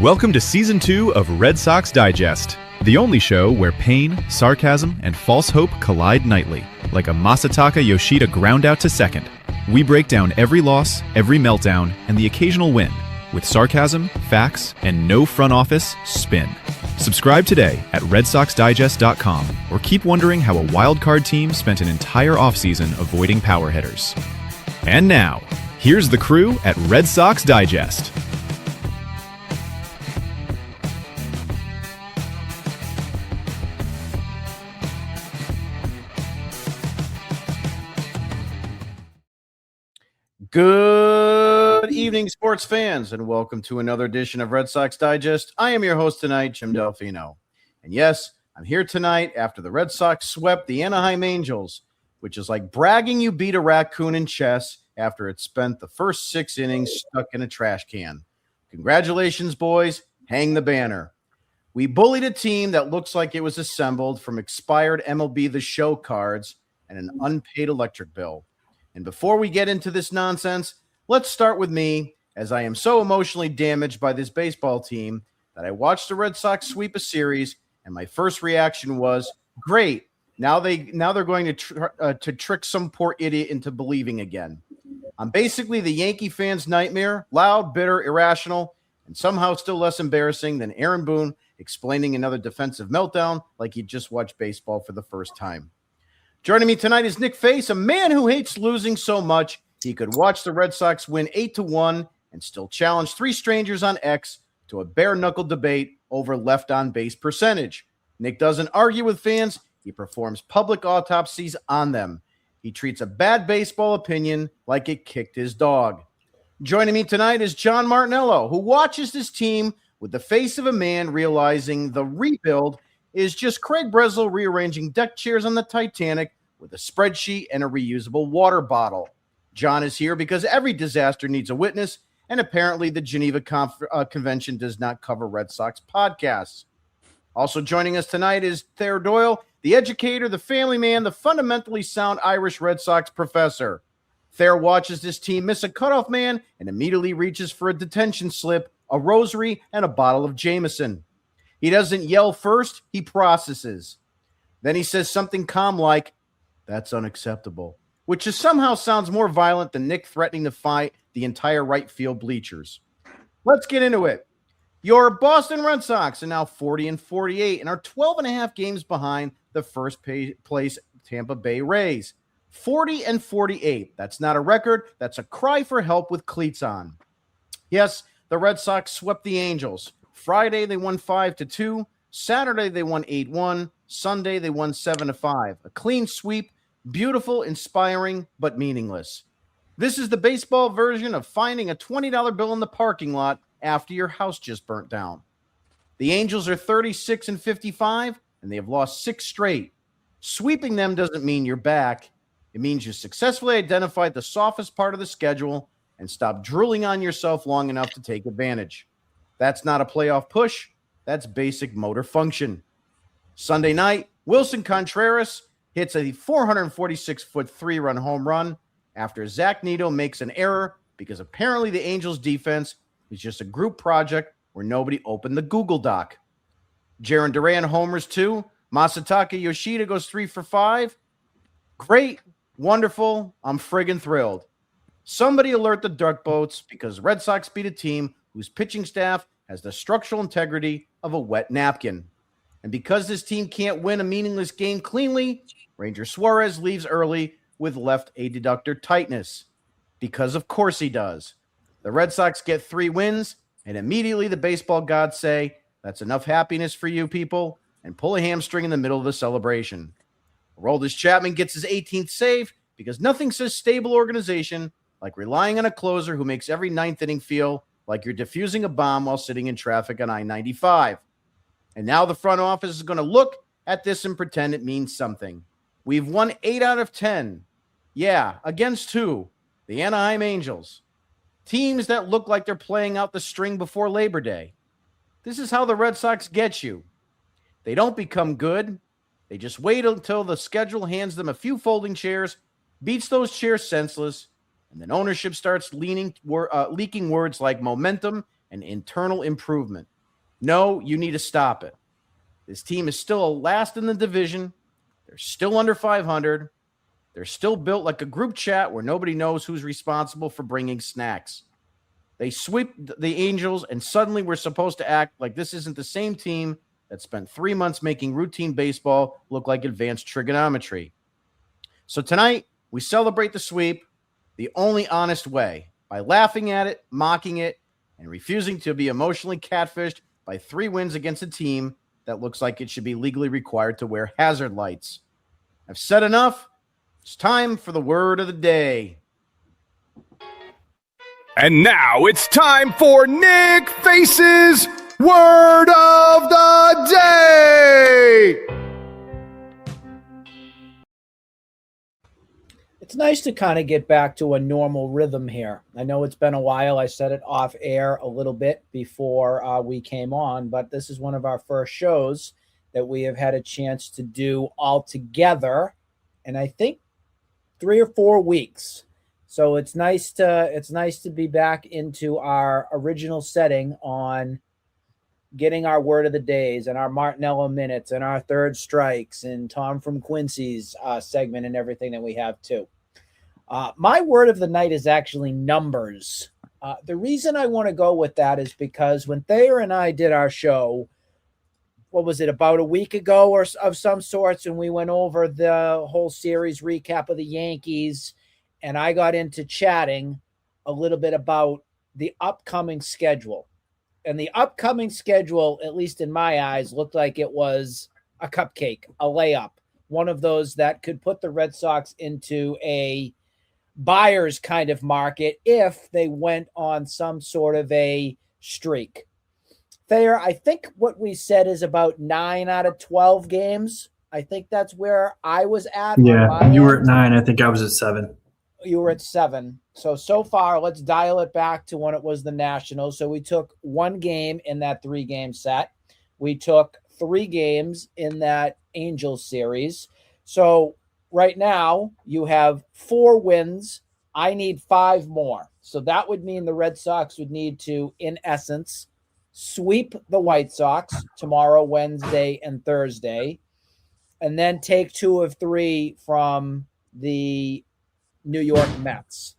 Welcome to Season 2 of Red Sox Digest, the only show where pain, sarcasm, and false hope collide nightly, like a Masataka Yoshida ground out to second. We break down every loss, every meltdown, and the occasional win, with sarcasm, facts, and no front office spin. Subscribe today at RedSoxDigest.com, or keep wondering how a wildcard team spent an entire offseason avoiding power hitters. And now, here's the crew at Red Sox Digest. Good evening, sports fans, and welcome to another edition of Red Sox Digest. I am your host tonight, Jim Delfino. And yes, I'm here tonight after the Red Sox swept the Anaheim Angels, which is like bragging you beat a raccoon in chess after it spent the first 6 innings stuck in a trash can. Congratulations, boys. Hang the banner. We bullied a team that looks like it was assembled from expired MLB The Show cards and an unpaid electric bill. And before we get into this nonsense, let's start with me, as I am so emotionally damaged by this baseball team that I watched the Red Sox sweep a series, and my first reaction was, great, now they're going to trick some poor idiot into believing again. I'm basically the Yankee fan's nightmare, loud, bitter, irrational, and somehow still less embarrassing than Aaron Boone explaining another defensive meltdown like he just watched baseball for the first time. Joining me tonight is Nick Face, a man who hates losing so much he could watch the Red Sox win 8-1 and still challenge 3 strangers on X to a bare-knuckle debate over left-on-base percentage. Nick doesn't argue with fans. He performs public autopsies on them. He treats a bad baseball opinion like it kicked his dog. Joining me tonight is John Martinello, who watches this team with the face of a man realizing the rebuild is just Craig Breslow rearranging deck chairs on the Titanic with a spreadsheet and a reusable water bottle. John is here because every disaster needs a witness, and apparently the Geneva Convention does not cover Red Sox podcasts. Also joining us tonight is Thayer Doyle, the educator, the family man, the fundamentally sound Irish Red Sox professor. Thayer watches this team miss a cutoff man and immediately reaches for a detention slip, a rosary, and a bottle of Jameson. He doesn't yell first, he processes. Then he says something calm like, "That's unacceptable," which just somehow sounds more violent than Nick threatening to fight the entire right field bleachers. Let's get into it. Your Boston Red Sox are now 40-48 and are 12.5 games behind the first place Tampa Bay Rays. 40-48. That's not a record. That's a cry for help with cleats on. Yes, the Red Sox swept the Angels. Friday, they won 5-2. Saturday, they won 8-1. Sunday, they won 7-5. A clean sweep, beautiful, inspiring, but meaningless. This is the baseball version of finding a $20 bill in the parking lot after your house just burnt down. The Angels are 36-55, and they have lost 6 straight. Sweeping them doesn't mean you're back. It means you successfully identified the softest part of the schedule and stopped drooling on yourself long enough to take advantage. That's not a playoff push. That's basic motor function. Sunday night, Wilson Contreras hits a 446-foot 3-run home run after Zach Neto makes an error because apparently the Angels' defense was just a group project where nobody opened the Google Doc. Jarren Duran homers 2. Masataka Yoshida goes 3 for 5. Great. Wonderful. I'm friggin' thrilled. Somebody alert the duck boats because Red Sox beat a team whose pitching staff has the structural integrity of a wet napkin. And because this team can't win a meaningless game cleanly, Ranger Suárez leaves early with left adductor tightness. Because of course he does. The Red Sox get 3 wins, and immediately the baseball gods say, "That's enough happiness for you people," and pull a hamstring in the middle of the celebration. Aroldis Chapman gets his 18th save because nothing says stable organization like relying on a closer who makes every 9th inning feel like you're defusing a bomb while sitting in traffic on I-95. And now the front office is going to look at this and pretend it means something. We've won 8 out of 10. Yeah, against who? The Anaheim Angels. Teams that look like they're playing out the string before Labor Day. This is how the Red Sox get you. They don't become good. They just wait until the schedule hands them a few folding chairs, beats those chairs senseless, and then ownership starts leaking words like momentum and internal improvement. No, you need to stop it. This team is still last in the division. They're still under 500. They're still built like a group chat where nobody knows who's responsible for bringing snacks. They sweep the Angels, and suddenly we're supposed to act like this isn't the same team that spent 3 months making routine baseball look like advanced trigonometry. So tonight, we celebrate the sweep the only honest way, by laughing at it, mocking it, and refusing to be emotionally catfished by 3 wins against a team that looks like it should be legally required to wear hazard lights. I've said enough. It's time for the word of the day. And now it's time for Nick Face's Word of the Day! It's nice to kind of get back to a normal rhythm here. I know it's been a while. I said it off air a little bit before we came on, but this is one of our first shows that we have had a chance to do all together, and I think 3 or 4 weeks. So it's nice to be back into our original setting on getting our word of the days and our Martinello minutes and our third strikes and Tom from Quincy's segment and everything that we have too. My word of the night is actually numbers. The reason I want to go with that is because when Thayer and I did our show, what was it, about a week ago or of some sorts, and we went over the whole series recap of the Yankees, and I got into chatting a little bit about the upcoming schedule. And the upcoming schedule, at least in my eyes, looked like it was a cupcake, a layup, one of those that could put the Red Sox into a buyer's kind of market if they went on some sort of a streak. Thayer, I think what we said is about 9 out of 12 games. I think that's where I was at. Yeah, you were at 9. I think I was at 7. You were at 7. So far, let's dial it back to when it was the Nationals. So we took 1 game in that 3-game set. We took 3 games in that Angels series. So right now, you have 4 wins. I need 5 more. So that would mean the Red Sox would need to, in essence, sweep the White Sox tomorrow, Wednesday, and Thursday, and then take 2 of 3 from the New York Mets.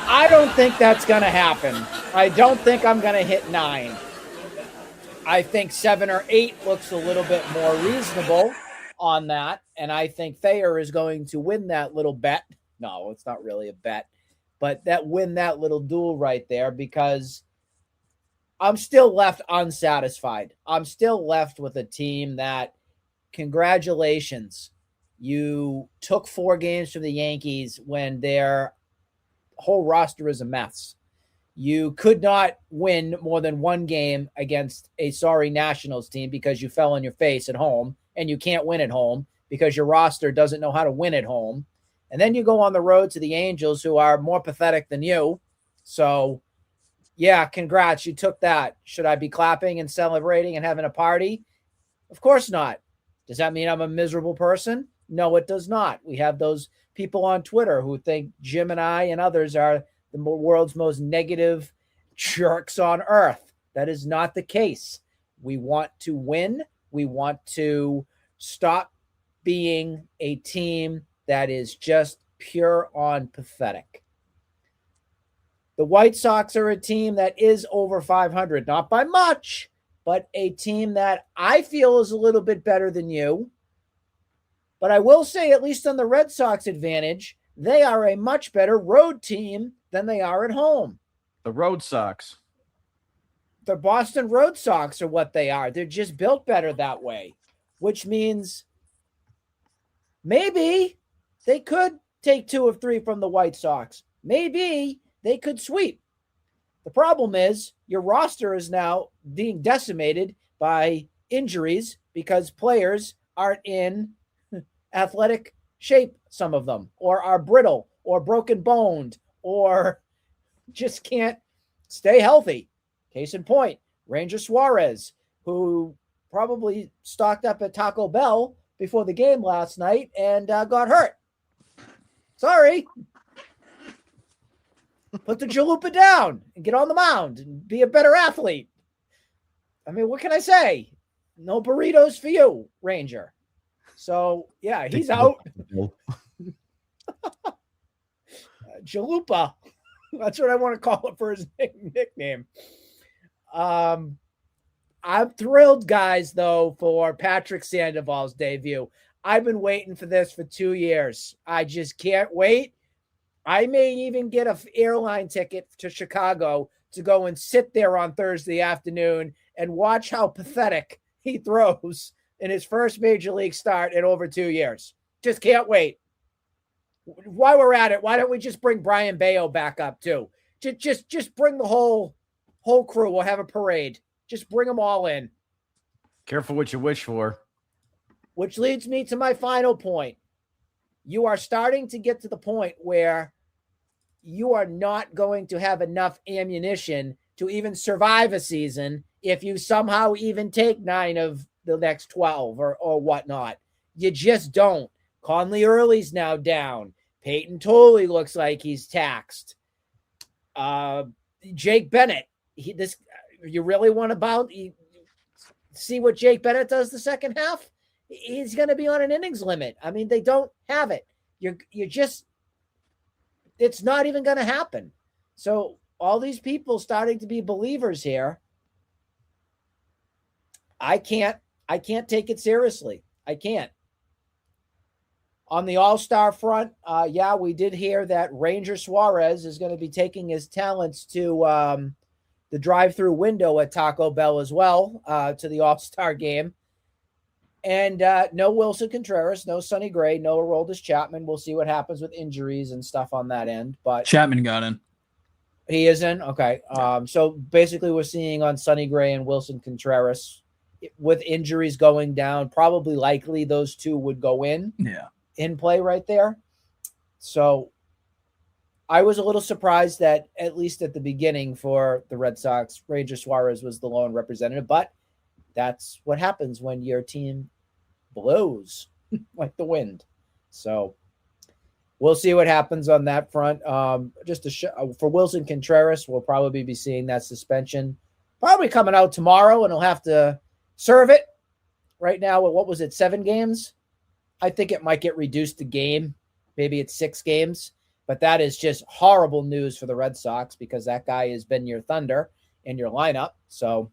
I don't think that's going to happen. I don't think I'm going to hit 9. I think 7 or 8 looks a little bit more reasonable on that, and I think Thayer is going to win that little bet. No, it's not really a bet, but win that little duel right there, because I'm still left unsatisfied. I'm still left with a team that, congratulations, you took 4 games from the Yankees when their whole roster is a mess. You could not win more than 1 game against a sorry Nationals team because you fell on your face at home, and you can't win at home because your roster doesn't know how to win at home. And then you go on the road to the Angels, who are more pathetic than you. So, yeah, congrats. You took that. Should I be clapping and celebrating and having a party? Of course not. Does that mean I'm a miserable person? No, it does not. We have those people on Twitter who think Jim and I and others are the world's most negative jerks on earth. That is not the case. We want to win. We want to stop being a team that is just pure on pathetic. The White Sox are a team that is over 500, not by much, but a team that I feel is a little bit better than you. But I will say, at least on the Red Sox advantage, they are a much better road team than they are at home. The Road Sox. The Boston Red Sox are what they are. They're just built better that way, which means maybe they could take 2 of 3 from the White Sox. Maybe they could sweep. The problem is your roster is now being decimated by injuries because players aren't in athletic shape, some of them, or are brittle or broken boned or just can't stay healthy. Case in point, Ranger Suárez, who probably stocked up at Taco Bell before the game last night and got hurt. Sorry. Put the Chalupa down and get on the mound and be a better athlete. I mean, what can I say? No burritos for you, Ranger. So, yeah, he's out. Chalupa. That's what I want to call it for his nickname. I'm thrilled, guys, though, for Patrick Sandoval's debut. I've been waiting for this for 2 years. I just can't wait. I may even get an airline ticket to Chicago to go and sit there on Thursday afternoon and watch how pathetic he throws in his first major league start in over 2 years. Just can't wait. While we're at it, why don't we just bring Brian Bayo back up too? Just bring the whole crew. We'll have a parade. Just bring them all in. Careful what you wish for. Which leads me to my final point. You are starting to get to the point where you are not going to have enough ammunition to even survive a season if you somehow even take 9 of the next 12 or whatnot. You just don't. Conley Early's now down. Peyton Tolley looks like he's taxed. Jake Bennett. You really want to see what Jake Bennett does the second half? He's going to be on an innings limit. I mean, they don't have it. It's not even going to happen. So all these people starting to be believers here. I can't take it seriously. I can't. On the All-Star front, we did hear that Ranger Suárez is going to be taking his talents to the drive-through window at Taco Bell as well, to the All-Star game. And no Wilson Contreras, no Sonny Gray, no Aroldis Chapman. We'll see what happens with injuries and stuff on that end. But Chapman got in. He is in? Okay. So basically we're seeing on Sonny Gray and Wilson Contreras with injuries going down, probably likely those two would go in. Yeah. In play right there. So I was a little surprised that at least at the beginning for the Red Sox, Ranger Suárez was the lone representative, but that's what happens when your team blows like the wind. So we'll see what happens on that front. For Wilson Contreras, we'll probably be seeing that suspension probably coming out tomorrow, and he'll have to serve it. Right now, what was it, 7 games? I think it might get reduced to game. Maybe it's 6 games. But that is just horrible news for the Red Sox because that guy has been your thunder in your lineup. So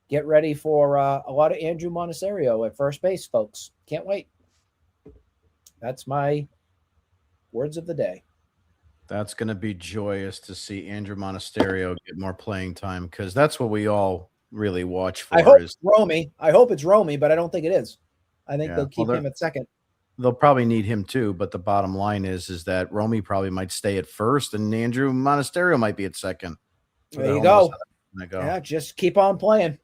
get ready for a lot of Andrew Monasterio at first base, folks. Can't wait. That's my words of the day. That's going to be joyous to see Andrew Monasterio get more playing time because that's what we all really watch for. I hope it's Romy, but I don't think it is. I think they'll keep him at second. They'll probably need him too, but the bottom line is that Romy probably might stay at first and Andrew Monasterio might be at second. There you go. Yeah, just keep on playing.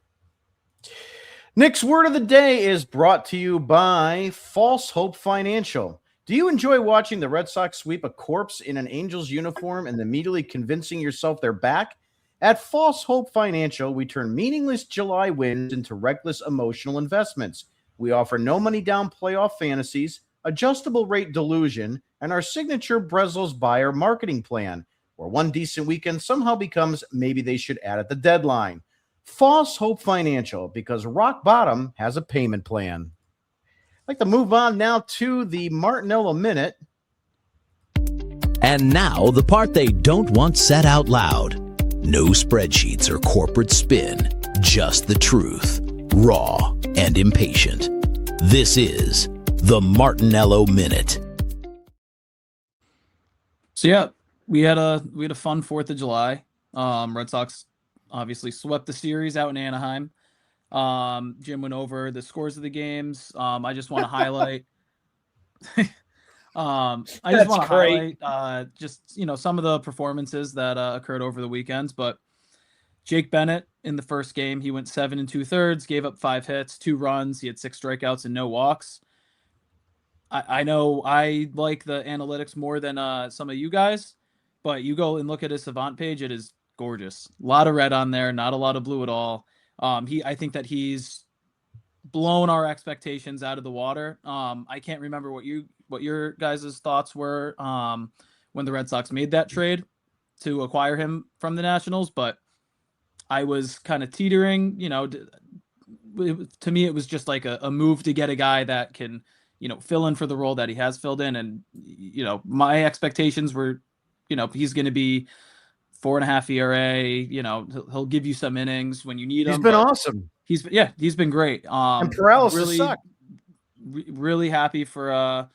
Nick's word of the day is brought to you by False Hope Financial. Do you enjoy watching the Red Sox sweep a corpse in an Angels uniform and immediately convincing yourself they're back? At False Hope Financial, we turn meaningless July wins into reckless emotional investments. We offer no money down playoff fantasies, adjustable rate delusion, and our signature Breslow's buyer marketing plan, where one decent weekend somehow becomes maybe they should add at the deadline. False Hope Financial, because rock bottom has a payment plan. I'd like to move on now to the Martinello Minute. And now the part they don't want said out loud. No spreadsheets or corporate spin, just the truth, raw and impatient. This is the Martinello Minute. So yeah, we had a fun 4th of July. Red Sox obviously swept the series out in Anaheim. Jim went over the scores of the games. I just want to highlight some of the performances that occurred over the weekends. But Jake Bennett in the first game, he went 7 2/3, gave up 5 hits, 2 runs. He had 6 strikeouts and no walks. I know I like the analytics more than some of you guys, but you go and look at his Savant page, it is gorgeous. A lot of red on there, not a lot of blue at all. I think that he's blown our expectations out of the water. I can't remember what your guys' thoughts were when the Red Sox made that trade. to acquire him from the Nationals, but I was kind of teetering. To me, it was just like a move to get a guy that can, fill in for the role that he has filled in. And, my expectations were, he's going to be 4.5 ERA. He'll give you some innings when you need him. He's been awesome. He's been great. And paralysis really, sucked. really happy for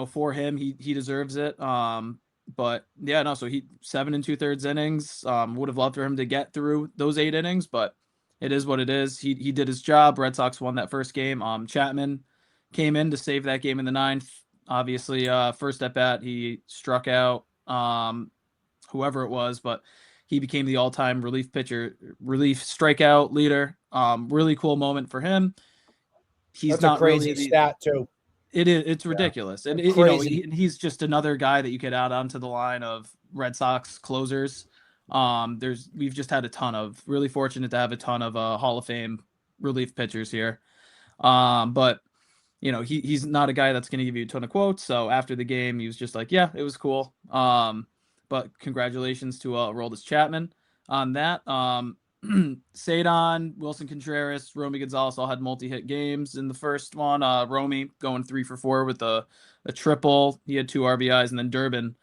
for him. He deserves it. But yeah, no. So he 7 2/3 innings. Would have loved for him to get through those 8 innings, but it is what it is. He did his job. Red Sox won that first game. Chapman came in to save that game in the 9th. Obviously, first at bat, he struck out whoever it was, but he became the all-time relief strikeout leader. Really cool moment for him. That's not a crazy stat too. It is. It's ridiculous, and he's just another guy that you could add onto the line of Red Sox closers. We've just had really fortunate to have a ton of Hall of Fame relief pitchers here. But he's not a guy that's going to give you a ton of quotes. So after the game, he was just like, yeah, it was cool. But congratulations to Aroldis Chapman on that. Cedon, Wilson Contreras, Romy Gonzalez all had multi-hit games in the first one. Romy going 3 for 4 with a triple. He had 2 RBIs, and then Durbin.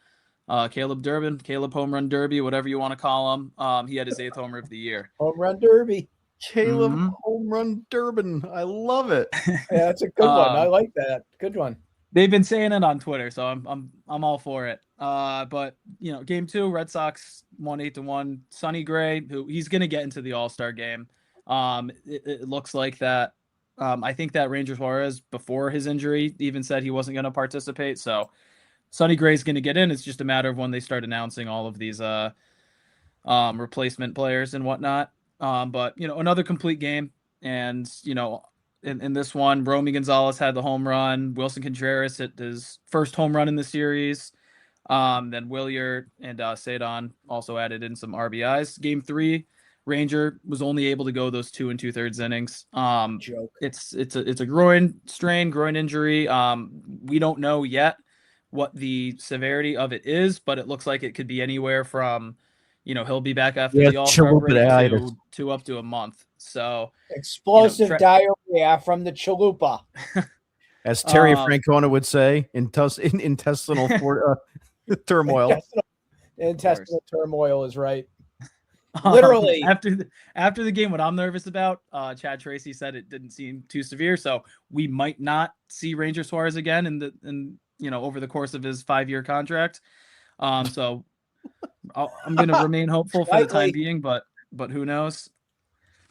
Caleb Home Run Derby, whatever you want to call him. He had his 8th homer of the year. Home Run Derby. Caleb Home Run Durbin. I love it. Yeah, that's a good one. I like that. Good one. They've been saying it on Twitter, so I'm all for it. But game 2, Red Sox won 8-1. Sonny Gray, who he's going to get into the All-Star game. It looks like that. I think that Ranger Suárez, before his injury, even said he wasn't going to participate. So Sonny Gray's going to get in. It's just a matter of when they start announcing all of these replacement players and whatnot. But another complete game, and in this one, Romy Gonzalez had the home run. Wilson Contreras hit his first home run in the series. Then Willier and Cedon also added in some RBIs. Game 3, Ranger was only able to go those 2 2/3 innings. It's a groin injury. We don't know yet what the severity of it is, but it looks like it could be anywhere from, he'll be back after the All-Star break to up to a month. So explosive diarrhea from the chalupa, as Terry Francona would say, intestinal turmoil. Intestinal turmoil is right. Literally, after the game, what I'm nervous about, Chad Tracy said it didn't seem too severe, so we might not see Ranger Suárez again in over the course of his 5-year contract. So I'm going to remain hopeful for the time being, but who knows?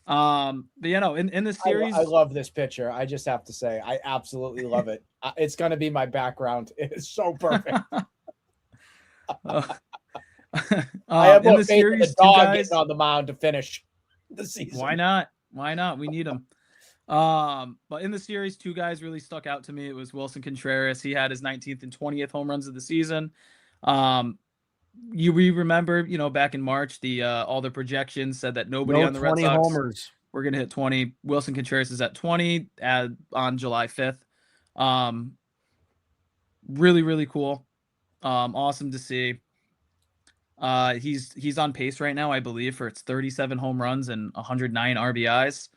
But in this series, I love this picture. I just have to say, I absolutely love it. It's going to be my background. It's so perfect. I have more faith in the dog getting on the mound to finish the season. Why not? We need him. But in the series, 2 guys really stuck out to me. It was Wilson Contreras. He had his 19th and 20th home runs of the season. We remember, back in March, all the projections said that nobody on the Red Sox homers were going to hit 20. Wilson Contreras is at 20 on July 5th. Really, really cool. Awesome to see. He's on pace right now, I believe, for 37 home runs and 109 RBIs.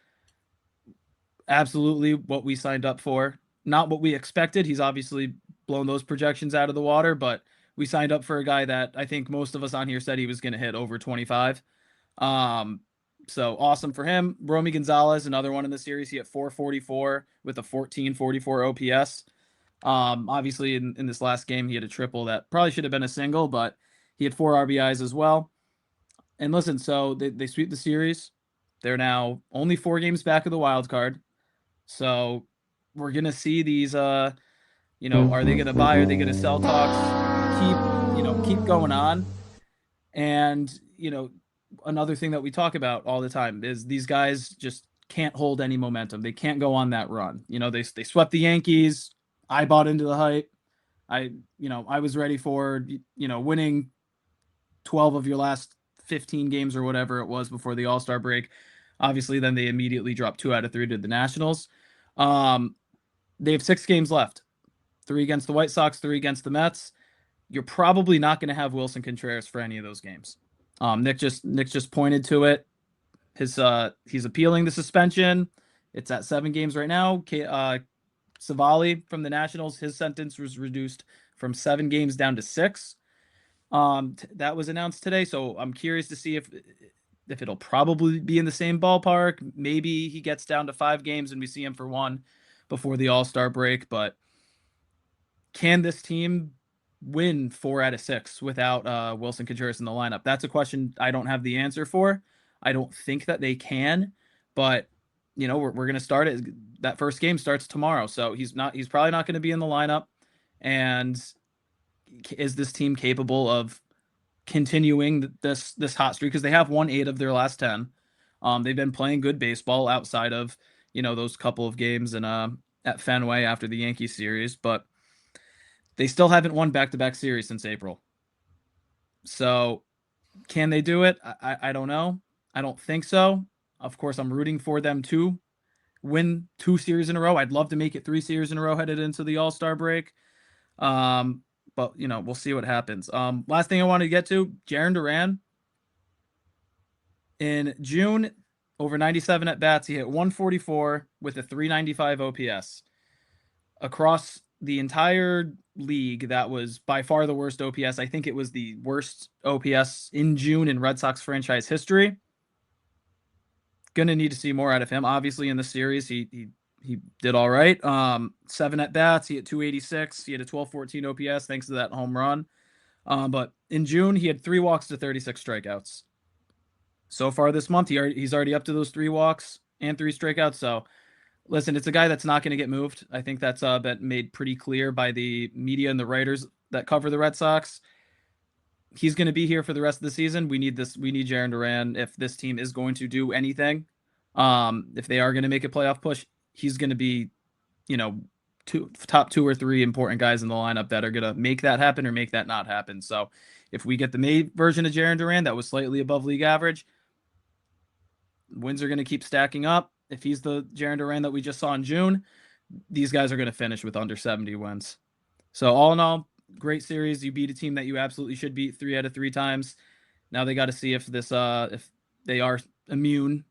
Absolutely what we signed up for. Not what we expected. He's obviously blown those projections out of the water, but we signed up for a guy that I think most of us on here said he was going to hit over 25. So awesome for him. Romy Gonzalez, another one in the series. He hit 444 with a 1444 OPS. Obviously in this last game, he had a triple that probably should have been a single, but he had 4 RBIs as well. And listen, so they sweep the series. They're now only 4 games back of the wild card. So we're going to see these, are they going to buy? Are they going to sell talks? Keep going on. And, another thing that we talk about all the time is these guys just can't hold any momentum. They can't go on that run. They swept the Yankees. I bought into the hype. I was ready for, winning 12 of your last 15 games or whatever it was before the All-Star break. Obviously, then they immediately dropped 2 out of 3 to the Nationals. They have 6 games left. 3 against the White Sox, 3 against the Mets. you're probably not going to have Wilson Contreras for any of those games. Nick just pointed to it. He's appealing the suspension. It's at 7 games right now. Savali from the Nationals, his sentence was reduced from 7 games down to 6. That was announced today, so I'm curious to see if it'll probably be in the same ballpark. Maybe he gets down to 5 games and we see him for 1 before the All-Star break. But can this team win 4 out of 6 without Wilson Contreras in the lineup? That's a question I don't have the answer for. I don't think that they can, but we're going to start it. That first game starts tomorrow, so he's probably not going to be in the lineup. And is this team capable of continuing this hot streak? Because they have won 8 of their last 10. They've been playing good baseball outside of those couple of games at Fenway after the Yankees series, but they still haven't won back-to-back series since April. So can they do it? I don't know. I don't think so. Of course, I'm rooting for them to win 2 series in a row. I'd love to make it 3 series in a row headed into the All-Star break. But we'll see what happens. Last thing I wanted to get to, Jarren Duran. In June, over 97 at-bats, he hit 144 with a 395 OPS. Across the entire league, that was by far the worst OPS. I think it was the worst OPS in June in Red Sox franchise history. Going to need to see more out of him. Obviously, in the series, he did all right. 7 at-bats, he hit 286. He had a 12-14 OPS thanks to that home run. But in June, he had 3 walks to 36 strikeouts. So far this month, he's already up to those 3 walks and 3 strikeouts. So, listen, it's a guy that's not going to get moved. I think that's been made pretty clear by the media and the writers that cover the Red Sox. He's going to be here for the rest of the season. We need Jarren Duran if this team is going to do anything. If they are going to make a playoff push, he's going to be, top 2 or 3 important guys in the lineup that are going to make that happen or make that not happen. So if we get the May version of Jarren Duran that was slightly above league average, wins are going to keep stacking up. If he's the Jarren Duran that we just saw in June, these guys are going to finish with under 70 wins. So all in all, great series. You beat a team that you absolutely should beat 3 out of 3 times. Now they got to see if they are immune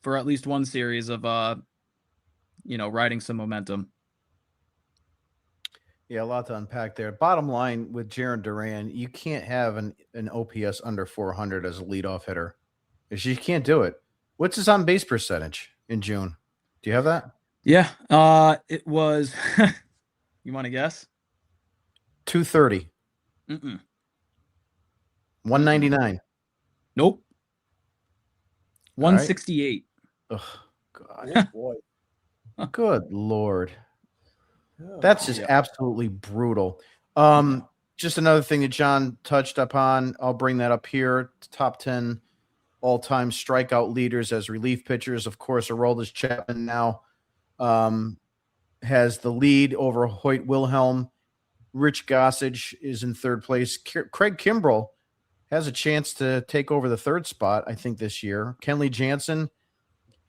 for at least one series of riding some momentum. Yeah, a lot to unpack there. Bottom line with Jarren Duran, you can't have an OPS under 400 as a leadoff hitter. You can't do it. What's his on-base percentage in June? Do you have that? Yeah, it was. You want to guess? 230. 199. Nope. 168. Right. Oh, God. Boy. Good Lord. That's just absolutely brutal. Just another thing that John touched upon. I'll bring that up here. Top 10 all-time strikeout leaders as relief pitchers. Of course, Aroldis Chapman now has the lead over Hoyt Wilhelm. Rich Gossage is in 3rd place. Craig Kimbrell has a chance to take over the 3rd spot, I think, this year. Kenley Jansen,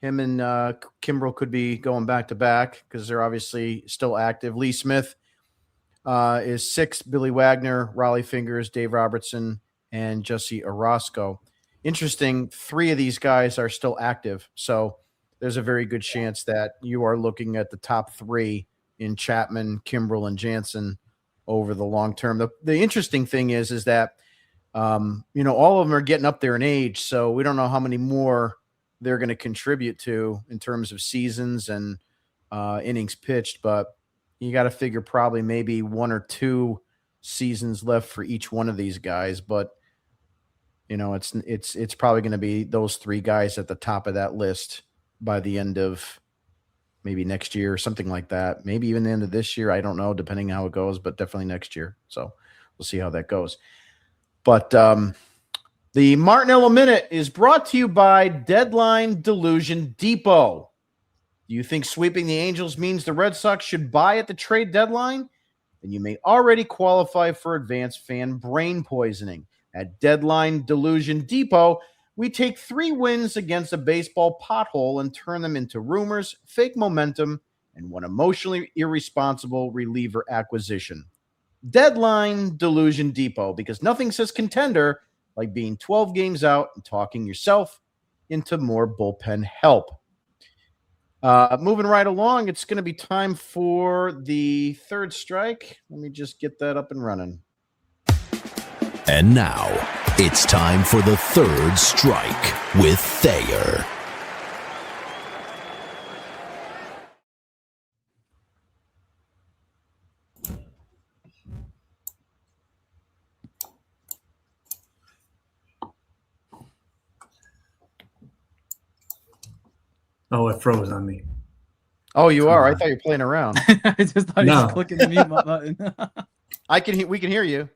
him and Kimbrell could be going back-to-back because they're obviously still active. Lee Smith is 6th. Billy Wagner, Raleigh Fingers, Dave Robertson, and Jesse Orozco. Interesting, 3 of these guys are still active, so there's a very good chance that you are looking at the top 3 in Chapman, Kimbrell, and Jansen over the long term. The interesting thing is that all of them are getting up there in age, so we don't know how many more they're going to contribute to in terms of seasons and innings pitched, but you got to figure probably maybe 1 or 2 seasons left for each one of these guys. But it's probably going to be those 3 guys at the top of that list by the end of maybe next year or something like that. Maybe even the end of this year. I don't know, depending how it goes, but definitely next year. So we'll see how that goes. But the Martinello Minute is brought to you by Deadline Delusion Depot. Do you think sweeping the Angels means the Red Sox should buy at the trade deadline? Then you may already qualify for advanced fan brain poisoning. At Deadline Delusion Depot, we take 3 wins against a baseball pothole and turn them into rumors, fake momentum, and one emotionally irresponsible reliever acquisition. Deadline Delusion Depot, because nothing says contender like being 12 games out and talking yourself into more bullpen help. Moving right along, it's going to be time for the third strike. Let me just get that up and running. And now it's time for the third strike with Thayer. Oh, it froze on me. Oh, you are? I thought you were playing around. I just thought he was clicking the mute button. We can hear you.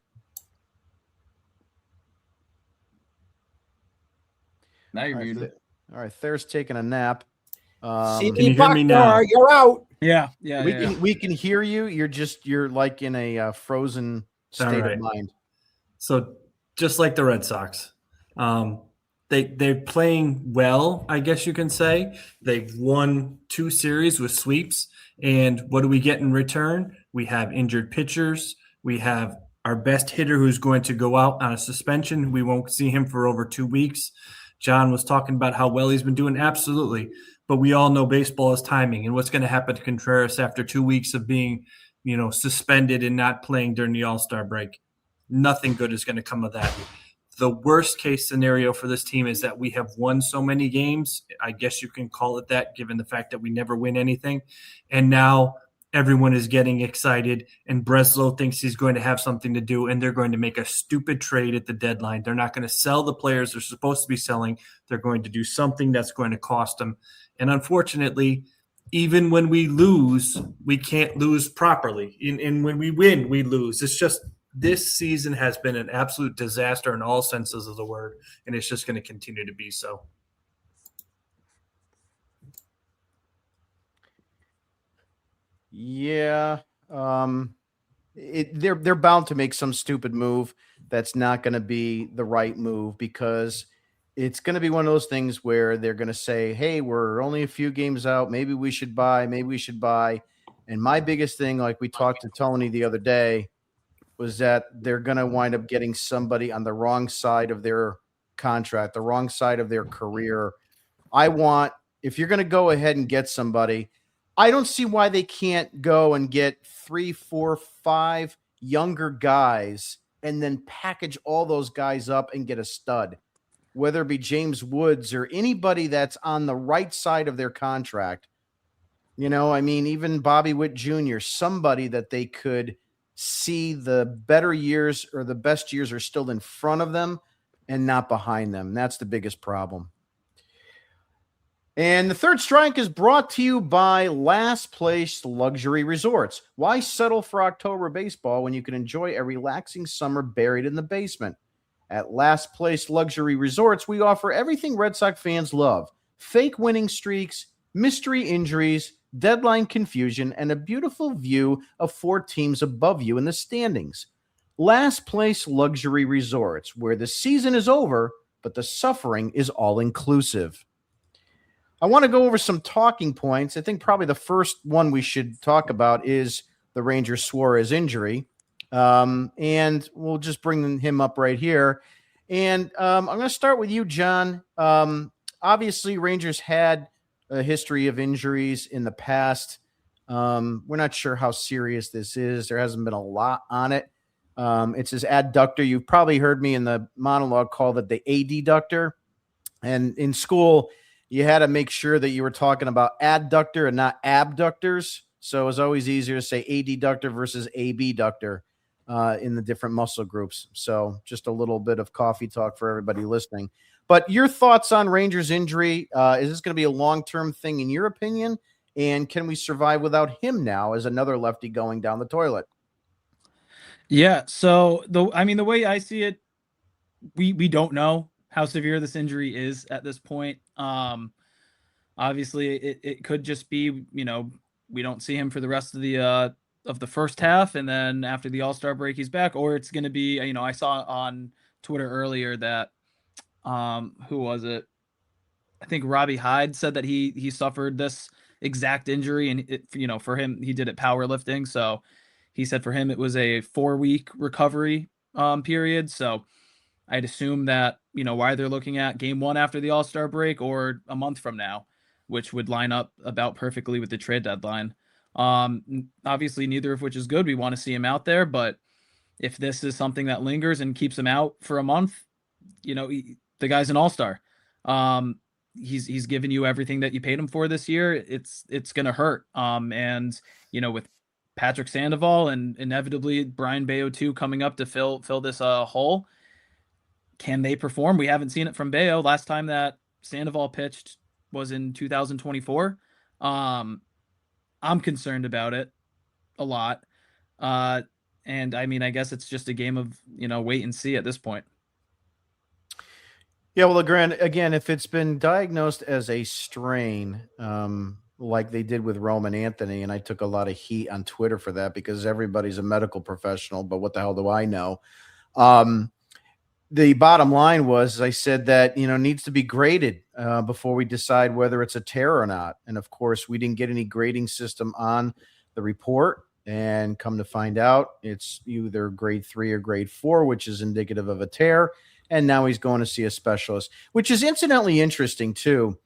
Now you're muted. All right, Thayer's taking a nap. Can you hear me now? You're out. Yeah. We can hear you. You're like in a frozen state of mind. So just like the Red Sox, they're playing well, I guess you can say. They've won 2 series with sweeps, and what do we get in return? We have injured pitchers. We have our best hitter who's going to go out on a suspension. We won't see him for over 2 weeks. John was talking about how well he's been doing. Absolutely. But we all know baseball is timing, and what's going to happen to Contreras after 2 weeks of being, suspended and not playing during the All-Star break. Nothing good is going to come of that. The worst case scenario for this team is that we have won so many games. I guess you can call it that, given the fact that we never win anything. And now everyone is getting excited, and Breslow thinks he's going to have something to do, and they're going to make a stupid trade at the deadline. They're not going to sell the players they're supposed to be selling. They're going to do something that's going to cost them. And unfortunately, even when we lose, we can't lose properly. And when we win, we lose. It's just this season has been an absolute disaster in all senses of the word, and it's just going to continue to be so. Yeah. They're bound to make some stupid move that's not going to be the right move, because it's going to be one of those things where they're going to say, hey, we're only a few games out. Maybe we should buy. And my biggest thing, like we talked to Tony the other day, was that they're going to wind up getting somebody on the wrong side of their contract, the wrong side of their career. If you're going to go ahead and get somebody, I don't see why they can't go and get 3, 4, 5 younger guys and then package all those guys up and get a stud, whether it be James Woods or anybody that's on the right side of their contract. Even Bobby Witt Jr., somebody that they could see the better years or the best years are still in front of them and not behind them. That's the biggest problem. And the third strike is brought to you by Last Place Luxury Resorts. Why settle for October baseball when you can enjoy a relaxing summer buried in the basement? At Last Place Luxury Resorts, we offer everything Red Sox fans love: fake winning streaks, mystery injuries, deadline confusion, and a beautiful view of 4 teams above you in the standings. Last Place Luxury Resorts, where the season is over, but the suffering is all-inclusive. I want to go over some talking points. I think probably the first one we should talk about is the Rangers Suárez injury. And we'll just bring him up right here. And I'm going to start with you, John. Obviously, Rangers had a history of injuries in the past. We're not sure how serious this is. There hasn't been a lot on it. It's his adductor. You've probably heard me in the monologue call it the adductor. And in school, you had to make sure that you were talking about adductor and not abductors. So it was always easier to say adductor versus abductor in the different muscle groups. So just a little bit of coffee talk for everybody listening. But your thoughts on Rangers' injury, is this going to be a long-term thing in your opinion? And can we survive without him now as another lefty going down the toilet? Yeah. So the way I see it, we don't know how severe this injury is at this point. Obviously it could just be, we don't see him for the rest of the first half, and then after the All-Star break he's back, or it's going to be, I saw on Twitter earlier that who was it? I think Robbie Hyde said that he suffered this exact injury, and for him, he did it powerlifting. So He said for him it was a 4-week recovery period. So I'd assume that, why they're looking at game 1 after the All-Star break or a month from now, which would line up about perfectly with the trade deadline. Obviously, neither of which is good. We want to see him out there, but if this is something that lingers and keeps him out for a month, the guy's an all-star. He's given you everything that you paid him for this year. It's going to hurt. And with Patrick Sandoval and inevitably Brian Bayo too coming up to fill this hole, can they perform? We haven't seen it from Bayo. Last time that Sandoval pitched was in 2024. I'm concerned about it a lot. And I mean, I guess it's just a game of, wait and see at this point. Yeah, well, again, if it's been diagnosed as a strain, like they did with Roman Anthony, and I took a lot of heat on Twitter for that because everybody's a medical professional, but what the hell do I know? The bottom line was I said that, needs to be graded before we decide whether it's a tear or not. And of course, we didn't get any grading system on the report. And come to find out, it's either grade 3 or grade 4, which is indicative of a tear. And now he's going to see a specialist, which is incidentally interesting too.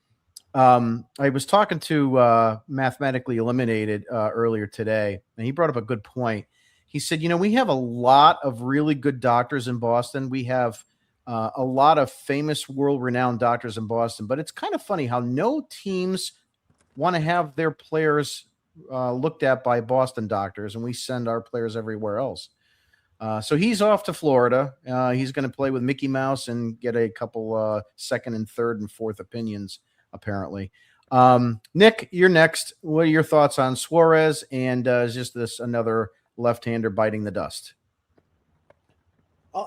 I was talking to Mathematically Eliminated earlier today, and he brought up a good point. He said, we have a lot of really good doctors in Boston. We have a lot of famous world-renowned doctors in Boston, but it's kind of funny how no teams want to have their players looked at by Boston doctors, and we send our players everywhere else. So he's off to Florida. He's going to play with Mickey Mouse and get a couple second and third and fourth opinions, apparently. Nick, you're next. What are your thoughts on Suárez? And is just this another left-hander biting the dust?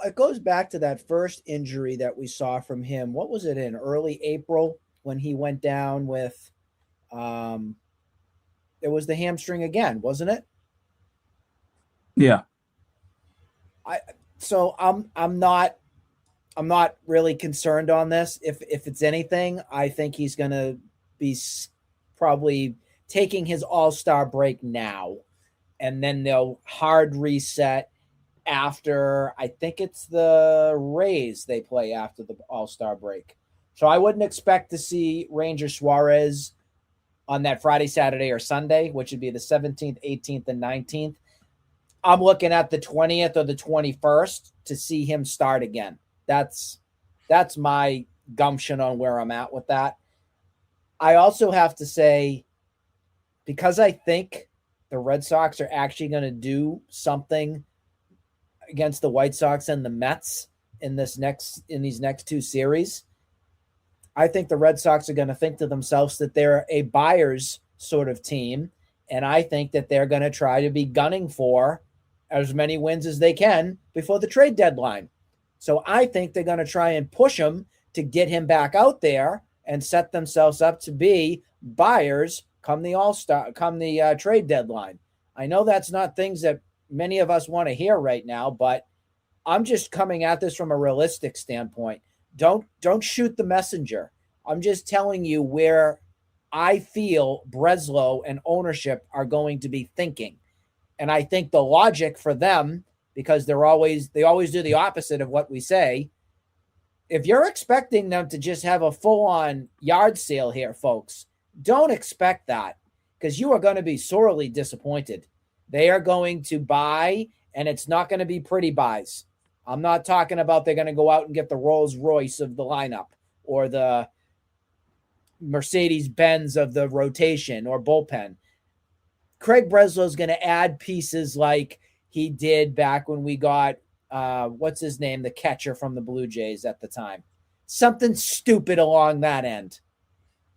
It goes back to that first injury that we saw from him. What was it in early April when he went down with it was the hamstring again, wasn't it? Yeah. I'm not really concerned on this. If it's anything, I think he's going to be probably taking his all-star break now, and then they'll hard reset after, I think it's the Rays they play after the all-star break. So I wouldn't expect to see Ranger Suárez on that Friday, Saturday, or Sunday, which would be the 17th, 18th, and 19th. I'm looking at the 20th or the 21st to see him start again. That's my gumption on where I'm at with that. I also have to say, because I think the Red Sox are actually going to do something against the White Sox and the Mets in these next two series, I think the Red Sox are going to think to themselves that they're a buyer's sort of team, and I think that they're going to try to be gunning for as many wins as they can before the trade deadline. So I think they're going to try and push him to get him back out there and set themselves up to be buyers come the trade deadline. I know that's not things that many of us want to hear right now, but I'm just coming at this from a realistic standpoint. Don't shoot the messenger. I'm just telling you where I feel Breslow and ownership are going to be thinking. And I think the logic for them, because they always do the opposite of what we say. If you're expecting them to just have a full-on yard sale here, folks, don't expect that, because you are going to be sorely disappointed. They are going to buy, and it's not going to be pretty buys. I'm not talking about they're going to go out and get the Rolls Royce of the lineup or the Mercedes-Benz of the rotation or bullpen. Craig Breslow is going to add pieces like he did back when we got, what's his name, the catcher from the Blue Jays at the time. Something stupid along that end.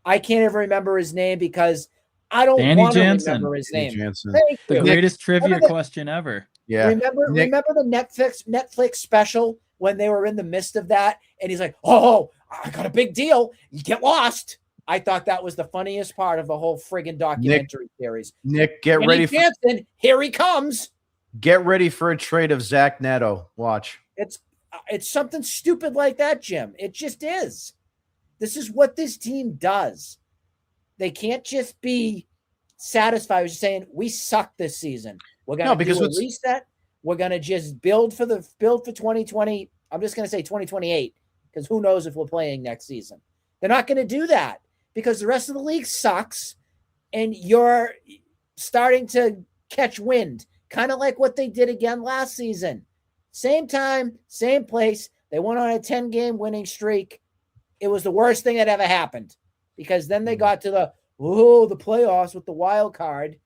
I can't even remember his name because I don't want to remember his name. The greatest trivia question ever. Yeah. Remember the Netflix special when they were in the midst of that, and he's like, "Oh, I got a big deal. You get lost." I thought that was the funniest part of the whole friggin' documentary series. Nick, get ready. Jansen, here he comes. Get ready for a trade of Zach Neto. Watch. It's something stupid like that, Jim. It just is. This is what this team does. They can't just be satisfied with saying we suck this season. We're going to do a reset. We're going to just build for 2020. I'm just going to say 2028 because who knows if we're playing next season. They're not going to do that because the rest of the league sucks and you're starting to catch wind, kind of like what they did again last season. Same time, same place. They went on a 10-game winning streak. It was the worst thing that ever happened because then they got to the playoffs with the wild card.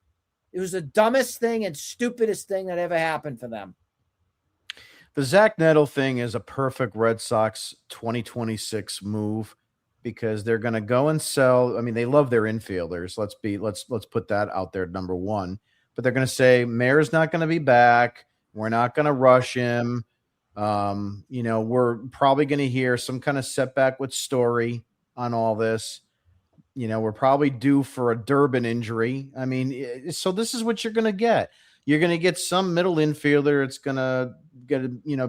It was the dumbest thing and stupidest thing that ever happened for them. The Zach Nettle thing is a perfect Red Sox 2026 move because they're going to go and sell. I mean, they love their infielders. Let's put that out there, number one. But they're going to say Mayer's not going to be back. We're not going to rush him. We're probably going to hear some kind of setback with Story on all this. We're probably due for a Durbin injury. I mean, so this is what you're going to get. You're going to get some middle infielder. It's going to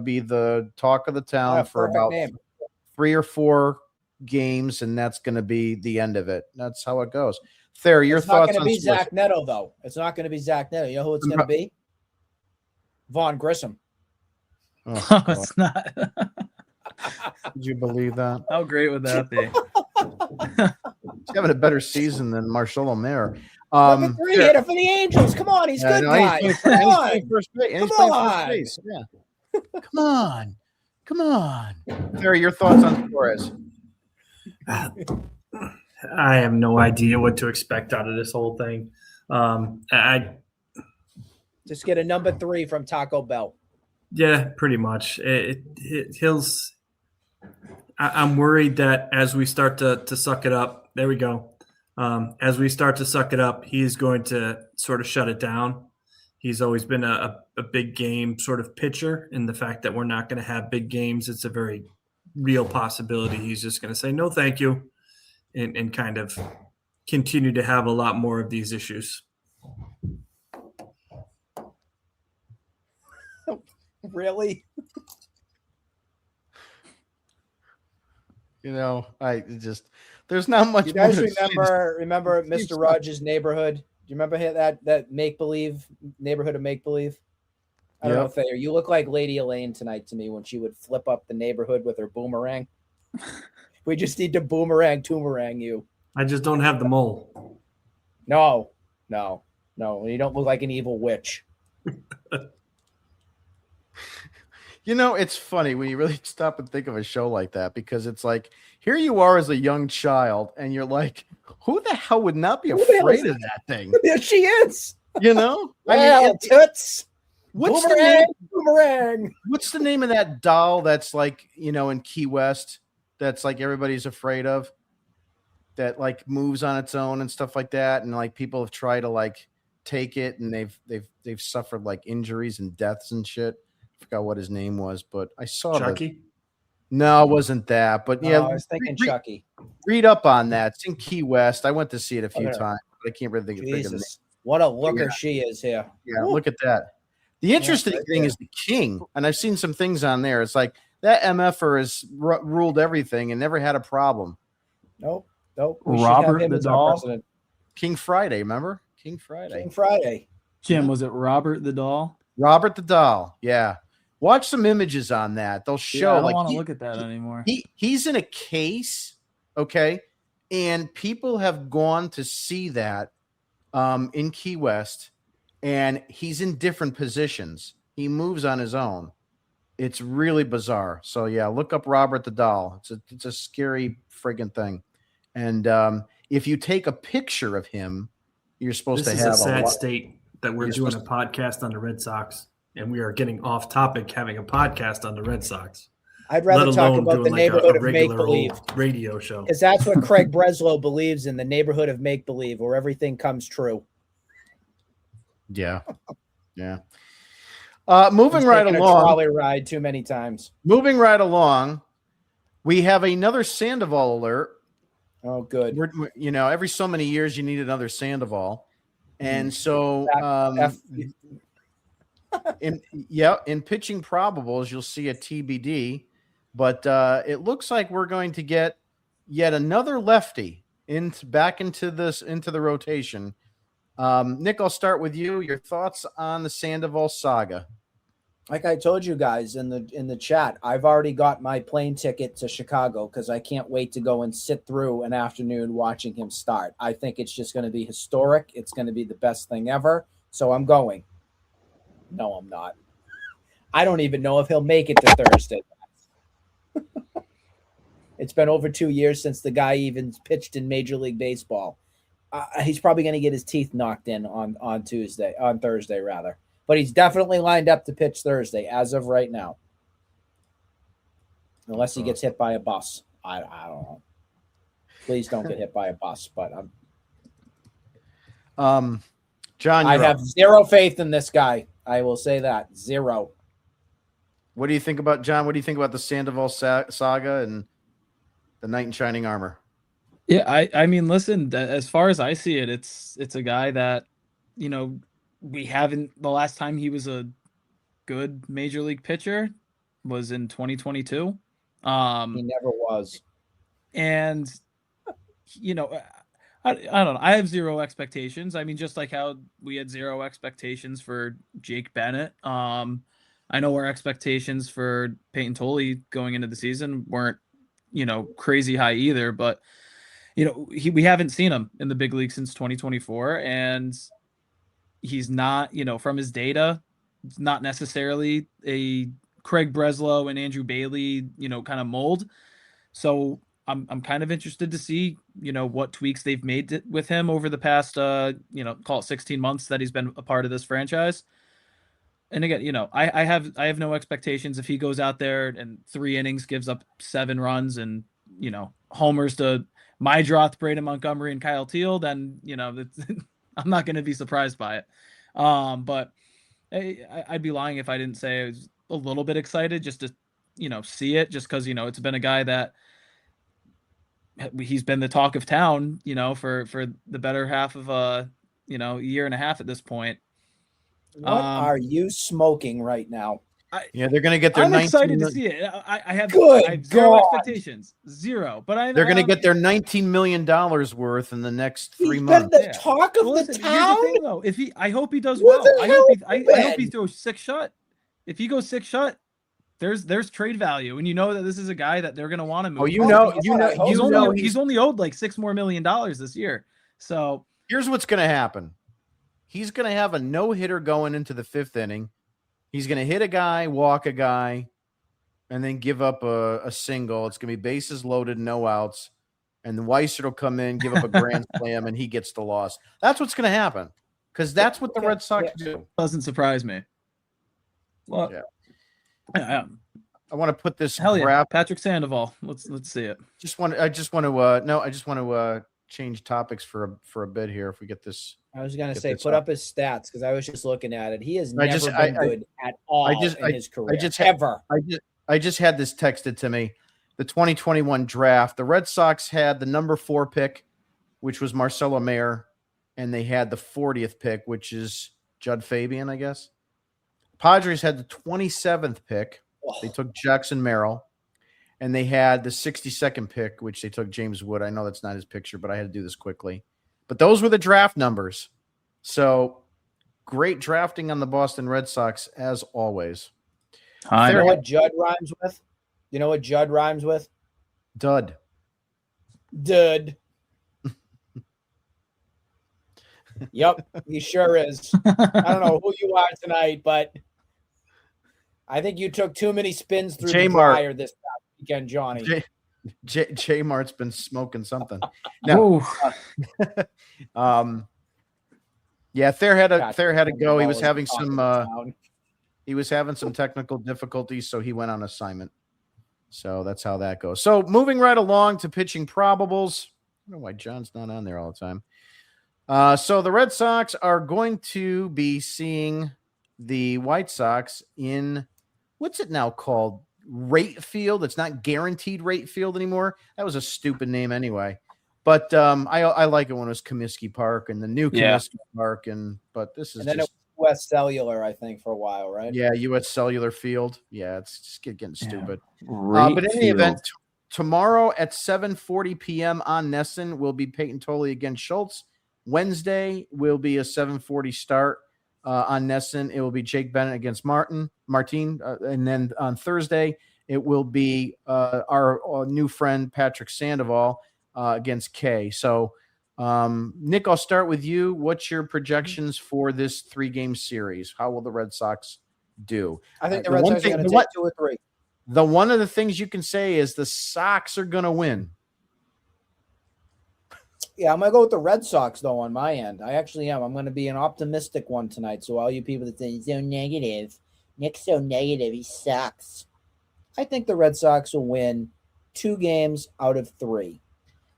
be the talk of the town for about 3 or 4 games, and that's going to be the end of it. That's how it goes. Thayer, your thoughts on It's not going to be Zach Neto, though. It's not going to be Zach Neto. You know who it's going to be? Vaughn Grissom. Oh, it's not. Did you believe that? How great would that be? He's having a better season than Marcelo Mayer. Number 3 hitter for the Angels. Come on, he's good, guys. Come on. First base. Yeah. Come on. Thayer, your thoughts on Suárez? I have no idea what to expect out of this whole thing. I just get a number 3 from Taco Bell. Yeah, pretty much. I'm worried that as we start to suck it up, there we go. As we start to suck it up, he's going to sort of shut it down. He's always been a big game sort of pitcher, and the fact that we're not going to have big games, it's a very real possibility. He's just going to say, no, thank you, and kind of continue to have a lot more of these issues. Really? there's not much. You guys remember Mr. Rogers' Neighborhood? Do you remember that make-believe neighborhood of make-believe? I don't know, Thayer. You look like Lady Elaine tonight to me when she would flip up the neighborhood with her boomerang. We just need to boomerang you. I just don't have the mole. No. You don't look like an evil witch. It's funny when you really stop and think of a show like that because it's like, here you are as a young child and you're like, who the hell would not be afraid of that thing? There she is. Toots. What's boomerang? What's the name of that doll that's like, in Key West that's like everybody's afraid of, that like moves on its own and stuff like that, and like people have tried to like take it and they've suffered like injuries and deaths and shit. I forgot what his name was, but I saw Chucky. No, it wasn't that. But yeah, I was thinking Chucky. Read up on that. It's in Key West. I went to see it a few times, but I can't really think of the name. What a looker she is here. Yeah, look at that. The interesting thing is the King, and I've seen some things on there. It's like that MFer has ruled everything and never had a problem. Nope. Robert the doll. King Friday, remember? King Friday. Jim, was it Robert the doll? Robert the doll. Yeah. Watch some images on that. They'll show. I don't want to look at that anymore. He's in a case, okay, and people have gone to see that in Key West, and he's in different positions. He moves on his own. It's really bizarre. So yeah, look up Robert the doll. It's a scary friggin' thing. And if you take a picture of him, you're supposed to have a sad state that we're doing a podcast on the Red Sox. And we are getting off topic having a podcast on the Red Sox. I'd rather talk about the neighborhood of make-believe radio show. Because that's what Craig Breslow believes in, the neighborhood of make-believe, where everything comes true. Yeah. Moving right along. Trolley ride too many times. Moving right along, we have another Sandoval alert. Oh, good. Every so many years you need another Sandoval. And so in pitching probables, you'll see a TBD, but it looks like we're going to get yet another lefty back into the rotation. Nick, I'll start with you. Your thoughts on the Sandoval saga? Like I told you guys in the chat, I've already got my plane ticket to Chicago because I can't wait to go and sit through an afternoon watching him start. I think it's just going to be historic. It's going to be the best thing ever. So I'm going. No, I'm not. I don't even know if he'll make it to Thursday. It's been over 2 years since the guy even pitched in Major League Baseball. He's probably going to get his teeth knocked in on Thursday rather. But he's definitely lined up to pitch Thursday as of right now. Unless he gets hit by a bus. I don't know. Please don't get hit by a bus. But John, I have zero faith in this guy. I will say that. Zero. What do you think about, John? What do you think about the Sandoval saga and the knight in shining armor? Yeah, I mean, listen, as far as I see it, it's a guy that, we haven't. The last time he was a good major league pitcher was in 2022. He never was. And I don't know. I have zero expectations. I mean, just like how we had zero expectations for Jake Bennett. I know our expectations for Peyton Tolley going into the season weren't, crazy high either, but we haven't seen him in the big league since 2024, and he's not, from his data, not necessarily a Craig Breslow and Andrew Bailey, kind of mold. So I'm kind of interested to see, what tweaks they've made with him over the past, call it 16 months that he's been a part of this franchise. And again, I have no expectations if he goes out there and 3 innings, gives up 7 runs and, homers to Mydroth, Braden Montgomery, and Kyle Teal, then, I'm not going to be surprised by it. But I'd be lying if I didn't say I was a little bit excited just to, see it, just because, it's been a guy that he's been the talk of town, for the better half of a year and a half at this point. What are you smoking right now? They're going to get their. I'm excited to see it. I have zero expectations, zero. But they're going to get their $19 million worth in the next 3 months. Been the talk of the town. Here's the thing, though. I hope he does well. I hope he throws 6 shut. If he goes 6 shut, there's trade value, and that this is a guy that they're going to want to move. He's only owed like $6 more million this year. So here's what's going to happen. He's going to have a no-hitter going into the 5th inning. He's going to hit a guy, walk a guy, and then give up a single. It's going to be bases loaded, no outs. And the Weiser will come in, give up a grand slam, and he gets the loss. That's what's going to happen because that's what the Red Sox do. Doesn't surprise me. Well, I want to put this. Hell yeah, Patrick Sandoval. Let's see it. I just want to change topics for a bit here. If we get this. I was going to say, put up his stats because I was just looking at it. He has never been good at all in his career. I just had this texted to me. The 2021 draft, the Red Sox had the number 4 pick, which was Marcelo Mayer, and they had the 40th pick, which is Judd Fabian, I guess. Padres had the 27th pick. They took Jackson Merrill. And they had the 62nd pick, which they took James Wood. I know that's not his picture, but I had to do this quickly. But those were the draft numbers. So great drafting on the Boston Red Sox, as always. You know what Judd rhymes with? You know what Judd rhymes with? Dud. Dud. Yep, he sure is. I don't know who you are tonight, but I think you took too many spins through the dryer this weekend, Johnny. J Mart's been smoking something. Now, Thayer had to go. He was having some technical difficulties, so he went on assignment. So that's how that goes. So moving right along to pitching probables. I don't know why John's not on there all the time. So the Red Sox are going to be seeing the White Sox in what's it now called? Rate Field. It's not Guaranteed Rate Field anymore. That was a stupid name anyway. But I like it when it was Comiskey Park and the new Comiskey Park. But this is then it was US Cellular, I think, for a while, right? Yeah, US Cellular Field. Yeah, it's just getting stupid. But in the event, tomorrow at 7:40 p.m. on Nesson will be Peyton Tolley against Schultz. Wednesday will be a 7:40 start on Nesson. It will be Jake Bennett against Martin, and then on Thursday it will be our new friend Patrick Sandoval against Kay. So, Nick, I'll start with you. What's your projections for this 3-game series? How will the Red Sox do? I think the Red Sox are going to take 2 or 3. The one of the things you can say is the Sox are going to win. Yeah, I'm going to go with the Red Sox, though, on my end. I actually am. I'm going to be an optimistic one tonight. So all you people that say he's so negative, Nick's so negative, he sucks. I think the Red Sox will win 2 games out of 3.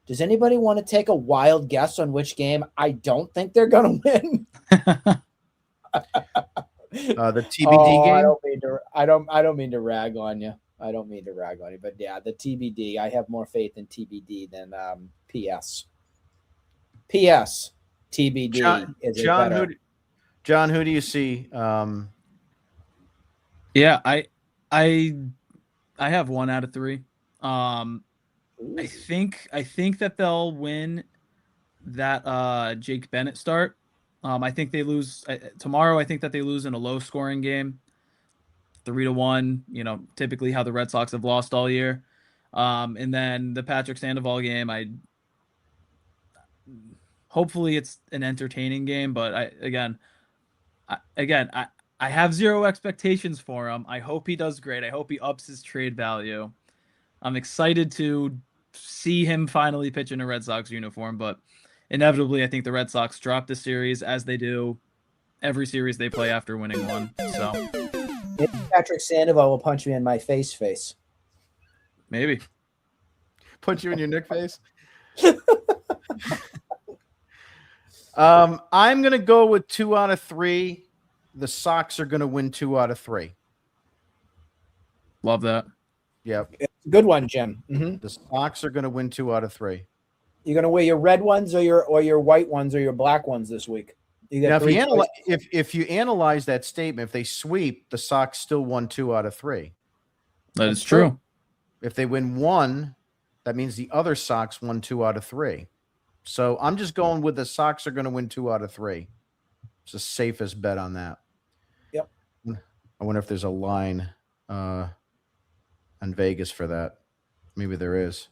Does anybody want to take a wild guess on which game I don't think they're going to win? The TBD game. I don't mean to rag on you. I don't mean to rag on you, but yeah, the TBD. I have more faith in TBD than PS. PS TBD is better. John, who do you see? Yeah, I have 1 out of 3. I think that they'll win that Jake Bennett start. I think they lose tomorrow. I think that they lose in a low-scoring game, 3-1. You know, typically how the Red Sox have lost all year. And then the Patrick Sandoval game, hopefully it's an entertaining game. But I have 0 expectations for him. I hope he does great. I hope he ups his trade value. I'm excited to see him finally pitch in a Red Sox uniform, but inevitably, I think the Red Sox drop the series as they do every series they play after winning one. So maybe Patrick Sandoval will punch me in my face. Maybe. Punch you in your Nick face? I'm going to go with 2 out of 3. The Sox are going to win 2 out of 3. Love that. Yep. It's a good one, Jim. Mm-hmm. The Sox are going to win 2 out of 3. You're going to wear your red ones or your white ones or your black ones this week. Now, if you analyze that statement, if they sweep, the Sox still won 2 out of 3. That is true. If they win 1, that means the other Sox won 2 out of 3. So I'm just going with the Sox are going to win 2 out of 3. It's the safest bet on that. Yep. I wonder if there's a line on Vegas for that. Maybe there is.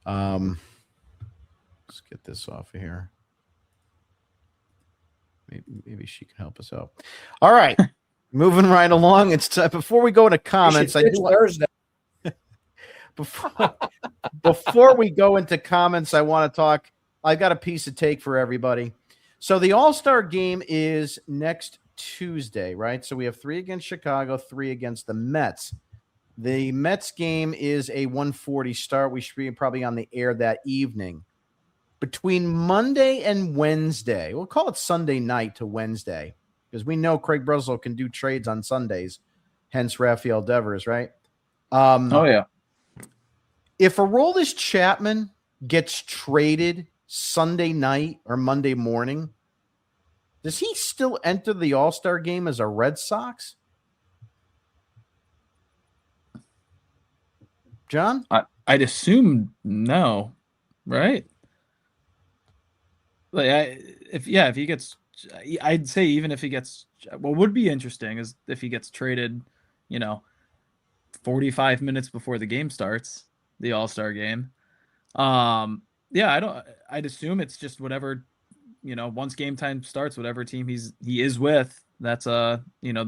Let's get this off of here. Maybe she can help us out. All right. Moving right along. It's time. Before we go into comments, Thursday. Before we go into comments, I want to talk. I've got a piece of take for everybody. So the All-Star game is next Tuesday, right? So we have 3 against Chicago, 3 against the Mets. The Mets game is a 1:40 start. We should be probably on the air that evening. Between Monday and Wednesday, we'll call it Sunday night to Wednesday, because we know Craig Breslow can do trades on Sundays, hence Rafael Devers, right? Oh, yeah. If Aroldis Chapman gets traded Sunday night or Monday morning, does he still enter the All-Star game as a Red Sox? John? I'd assume no, right? Like, if he gets, I'd say even if he gets, what would be interesting is if he gets traded, 45 minutes before the game starts, the All-Star game. I'd assume it's just whatever, once game time starts, whatever team he is with, that's the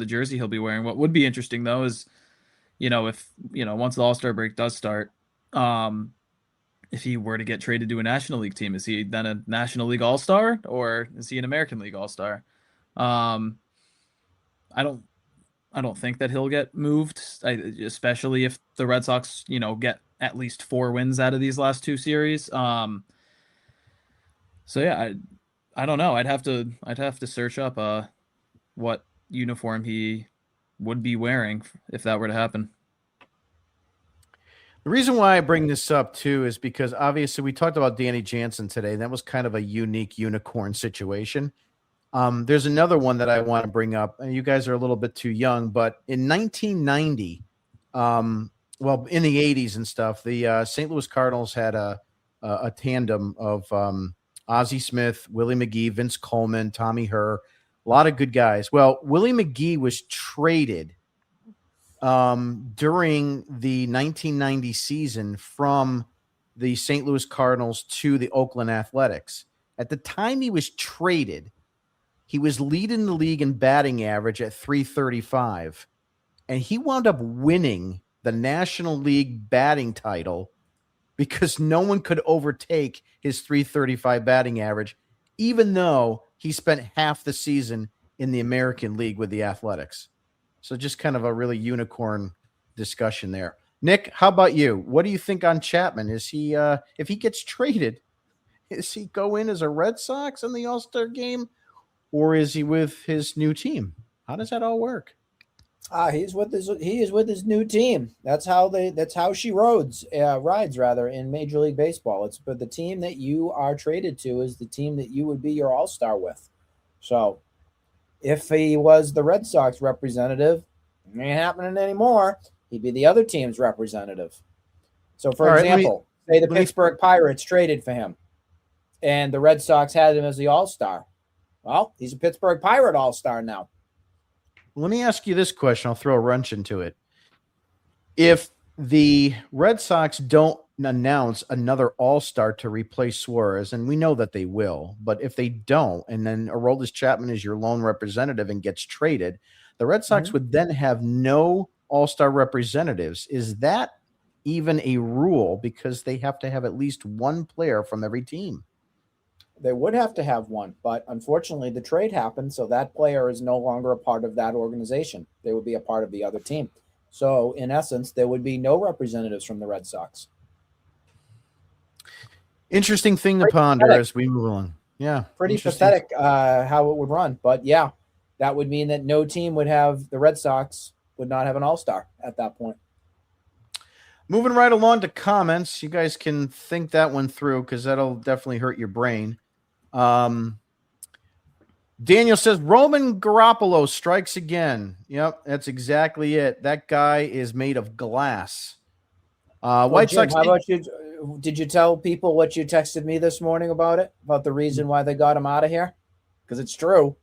jersey he'll be wearing. What would be interesting though is, if once the All-Star break does start, if he were to get traded to a National League team, is he then a National League All-Star or is he an American League All-Star? I don't think that he'll get moved, especially if the Red Sox, get at least 4 wins out of these last 2 series. So yeah, I don't know. I'd have to search up what uniform he would be wearing if that were to happen. The reason why I bring this up too is because obviously we talked about Danny Jansen today, and that was kind of a unique unicorn situation. There's another one that I want to bring up, and you guys are a little bit too young, but in 1990, in the 80s and stuff, the St. Louis Cardinals had a tandem of Ozzie Smith, Willie McGee, Vince Coleman, Tommy Herr, a lot of good guys. Well, Willie McGee was traded during the 1990 season from the St. Louis Cardinals to the Oakland Athletics. At the time he was traded, he was leading the league in batting average at .335, and he wound up winning the National League batting title because no one could overtake his .335 batting average, even though he spent half the season in the American League with the Athletics. So just kind of a really unicorn discussion there. Nick, how about you? What do you think on Chapman? Is he, if he gets traded, is he go in as a Red Sox in the All-Star game, or is he with his new team? How does that all work? He is with his new team. That's how she rides in Major League Baseball. It's but the team that you are traded to is the team that you would be your all-star with. So if he was the Red Sox representative, it ain't happening anymore. He'd be the other team's representative. So for example, say the Pittsburgh Pirates traded for him and the Red Sox had him as the all-star. Well, he's a Pittsburgh Pirate all-star now. Let me ask you this question. I'll throw a wrench into it. If the Red Sox don't announce another all-star to replace Suárez, and we know that they will, but if they don't, and then Aroldis Chapman is your lone representative and gets traded, the Red Sox would then have no all-star representatives. Is that even a rule? Because they have to have at least one player from every team. They would have to have one, but unfortunately the trade happened, so that player is no longer a part of that organization. They would be a part of the other team. So in essence, there would be no representatives from the Red Sox. Interesting thing to ponder as we move along. Yeah. Pretty pathetic how it would run. But yeah, that would mean that no team would have the Red Sox would not have an all-star at that point. Moving right along to comments. You guys can think that one through because that'll definitely hurt your brain. Daniel says Roman Garoppolo strikes again. Yep, that's exactly it. That guy is made of glass. White Jim, Sox. how about you? Did you tell people what you texted me this morning about it? About the reason why they got him out of here? Because it's true.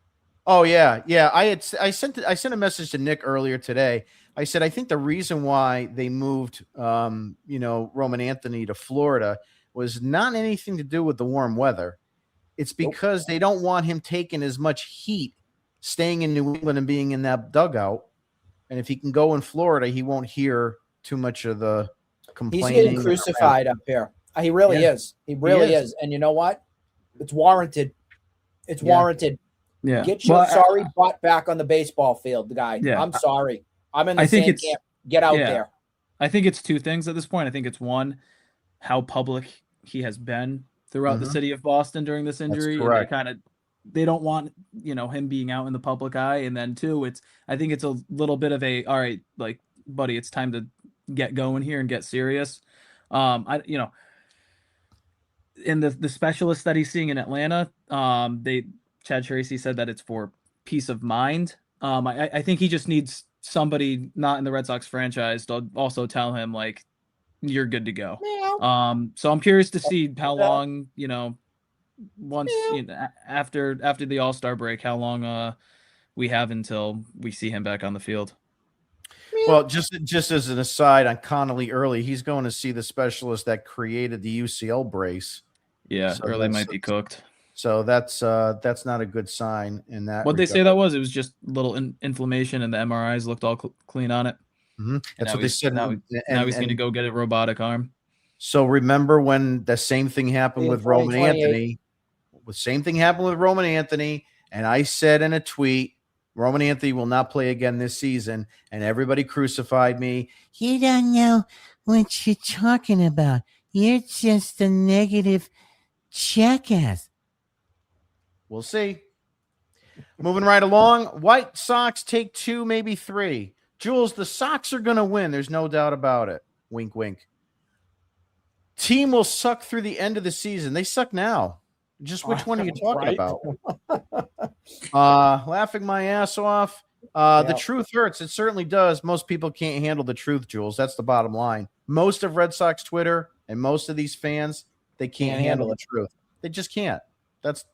Oh yeah. I sent a message to Nick earlier today. I said I think the reason why they moved Roman Anthony to Florida was not anything to do with the warm weather. It's because they don't want him taking as much heat staying in New England and being in that dugout. And if he can go in Florida, he won't hear too much of the complaining. He's getting crucified up here. He really is. He really is. And you know what? It's warranted. It's warranted. Yeah. Get your sorry butt back on the baseball field, the guy. Yeah. I'm sorry. I'm in the same camp. Get out there. I think it's two things at this point. I think it's one, how public he has been throughout the city of Boston during this injury. That's correct. And they don't want, him being out in the public eye. And then two, I think it's a little bit of all right, like, buddy, it's time to get going here and get serious. In the specialist that he's seeing in Atlanta, Chad Tracy said that it's for peace of mind. I think he just needs somebody not in the Red Sox franchise to also tell him, like, you're good to go. So I'm curious to see how long, once after the All-Star break, how long we have until we see him back on the field. Well, just as an aside on Connolly Early, he's going to see the specialist that created the UCL brace. Yeah, so Early might be cooked. So that's not a good sign in that. What they say that was, it was just a little inflammation, and the MRIs looked all clean on it. Mm-hmm. That's what they said. Now he's going to go get a robotic arm. So remember when the same thing happened with Roman Anthony? The same thing happened with Roman Anthony, and I said in a tweet, Roman Anthony will not play again this season, and everybody crucified me. You don't know what you're talking about. You're just a negative jackass. We'll see. Moving right along, White Sox take 2, maybe 3. Jules, the Sox are going to win. There's no doubt about it. Wink, wink. Team will suck through the end of the season. They suck now. Just which one are you talking about? Laughing my ass off. The truth hurts. It certainly does. Most people can't handle the truth, Jules. That's the bottom line. Most of Red Sox Twitter and most of these fans, they can't handle the truth. They just can't. That's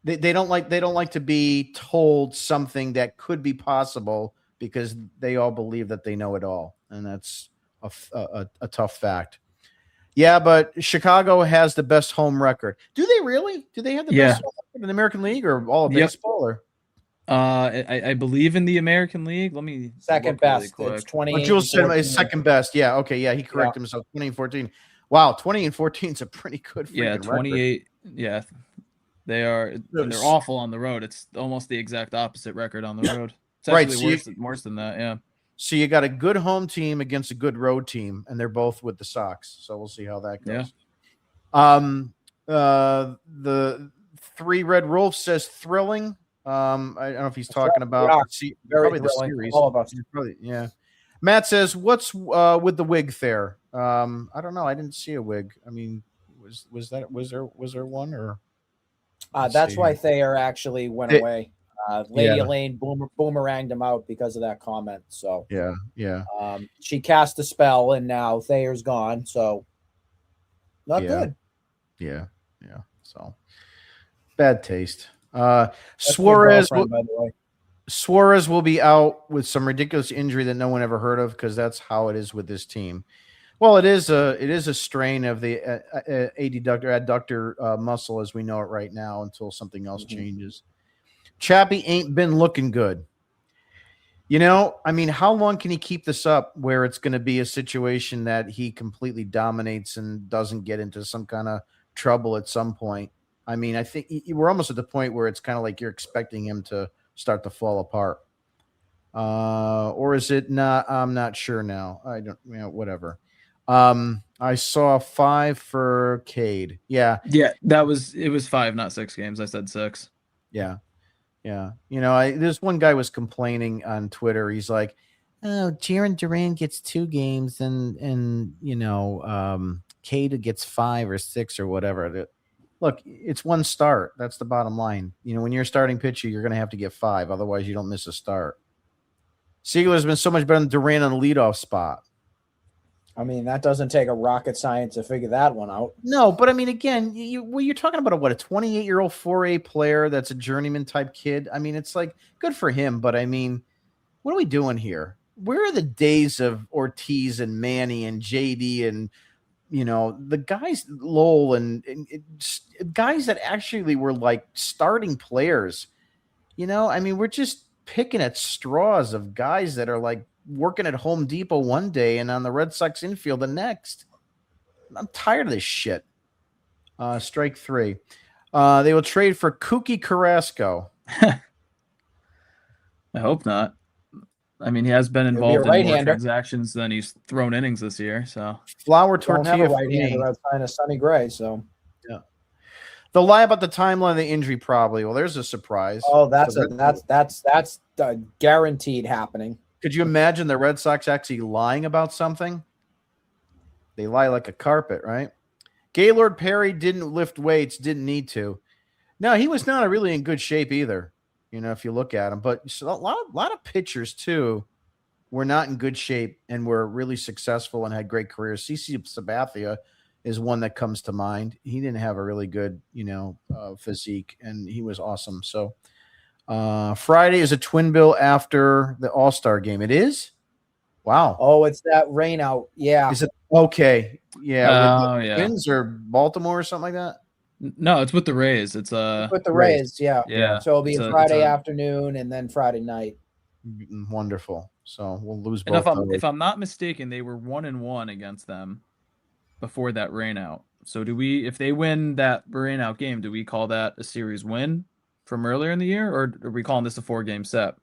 they don't like to be told something that could be possible because they all believe that they know it all, and that's a tough fact. Yeah, but Chicago has the best home record. Do they really? Do they have the best home record in the American League or all of baseball? Or I believe in the American League. Let me second best. Really quick. It's 20. Well, Jules said is second best. Yeah. Okay. Yeah. He corrected himself. 20 and 14. Wow. 20 and 14 is a pretty good freaking 28. Record. Yeah. They are. They're awful on the road. It's almost the exact opposite record on the road. It's actually worse than that. Yeah. So you got a good home team against a good road team, and they're both with the Sox. So we'll see how that goes. Yeah. The Three Red Wolf says thrilling. I don't know if he's talking about probably the series. All of us. Yeah. Matt says, "What's with the wig there?" I don't know. I didn't see a wig. I mean, was there one or? That's why Thayer actually went away. Lady Elaine boomeranged him out because of that comment. So yeah. She cast a spell, and now Thayer's gone. So not good. Yeah. So bad taste. Suárez will be out with some ridiculous injury that no one ever heard of because that's how it is with this team. Well, it is a strain of the adductor muscle as we know it right now until something else changes. Chappie ain't been looking good. I mean, how long can he keep this up where it's going to be a situation that he completely dominates and doesn't get into some kind of trouble at some point? I mean, I think we're almost at the point where it's kind of like you're expecting him to start to fall apart. Or is it not? I'm not sure now. I don't, whatever. I saw 5 for Cade. Yeah. Yeah. It was 5, not 6 games. I said 6. Yeah. Yeah. This one guy was complaining on Twitter. He's like, oh, Jarren Duran gets 2 games and Cade gets 5 or 6 or whatever. Look, it's one start. That's the bottom line. When you're a starting pitcher, you're going to have to get 5. Otherwise, you don't miss a start. Siegler's been so much better than Duran on the leadoff spot. I mean, that doesn't take a rocket science to figure that one out. No, but I mean, again, you're talking about a 28-year-old 4A player that's a journeyman type kid. I mean, it's like good for him, but I mean, what are we doing here? Where are the days of Ortiz and Manny and JD and the guys Lowell and guys that actually were like starting players? I mean, we're just picking at straws of guys that are like working at Home Depot one day and on the Red Sox infield the next. I'm tired of this shit. Strike 3. They will trade for Kooky Carrasco. I hope not. I mean, he has been involved in more transactions than he's thrown innings this year. So flour tortilla. Right-hander outside of Sonny Gray. So yeah, they'll lie about the timeline of the injury. Probably. Well, there's a surprise. Oh, that's guaranteed happening. Could you imagine the Red Sox actually lying about something? They lie like a carpet, right? Gaylord Perry didn't lift weights, didn't need to. No, he was not really in good shape either. If you look at him, but a lot of pitchers too were not in good shape and were really successful and had great careers. CC Sabathia is one that comes to mind. He didn't have a really good, physique, and he was awesome. So Friday is a twin bill after the All-Star game. It is? Wow. Oh, it's that rain out. Yeah. Is it okay? Yeah. Yeah. Twins or Baltimore or something like that? No, it's with the Rays. It's with the Rays. Yeah. Yeah. So it'll be a Friday afternoon and then Friday night. Wonderful. So we'll lose both. If I'm not mistaken, they were 1-1 against them before that rain out. So if they win that rain out game, do we call that a series win from earlier in the year, or are we calling this a 4-game set?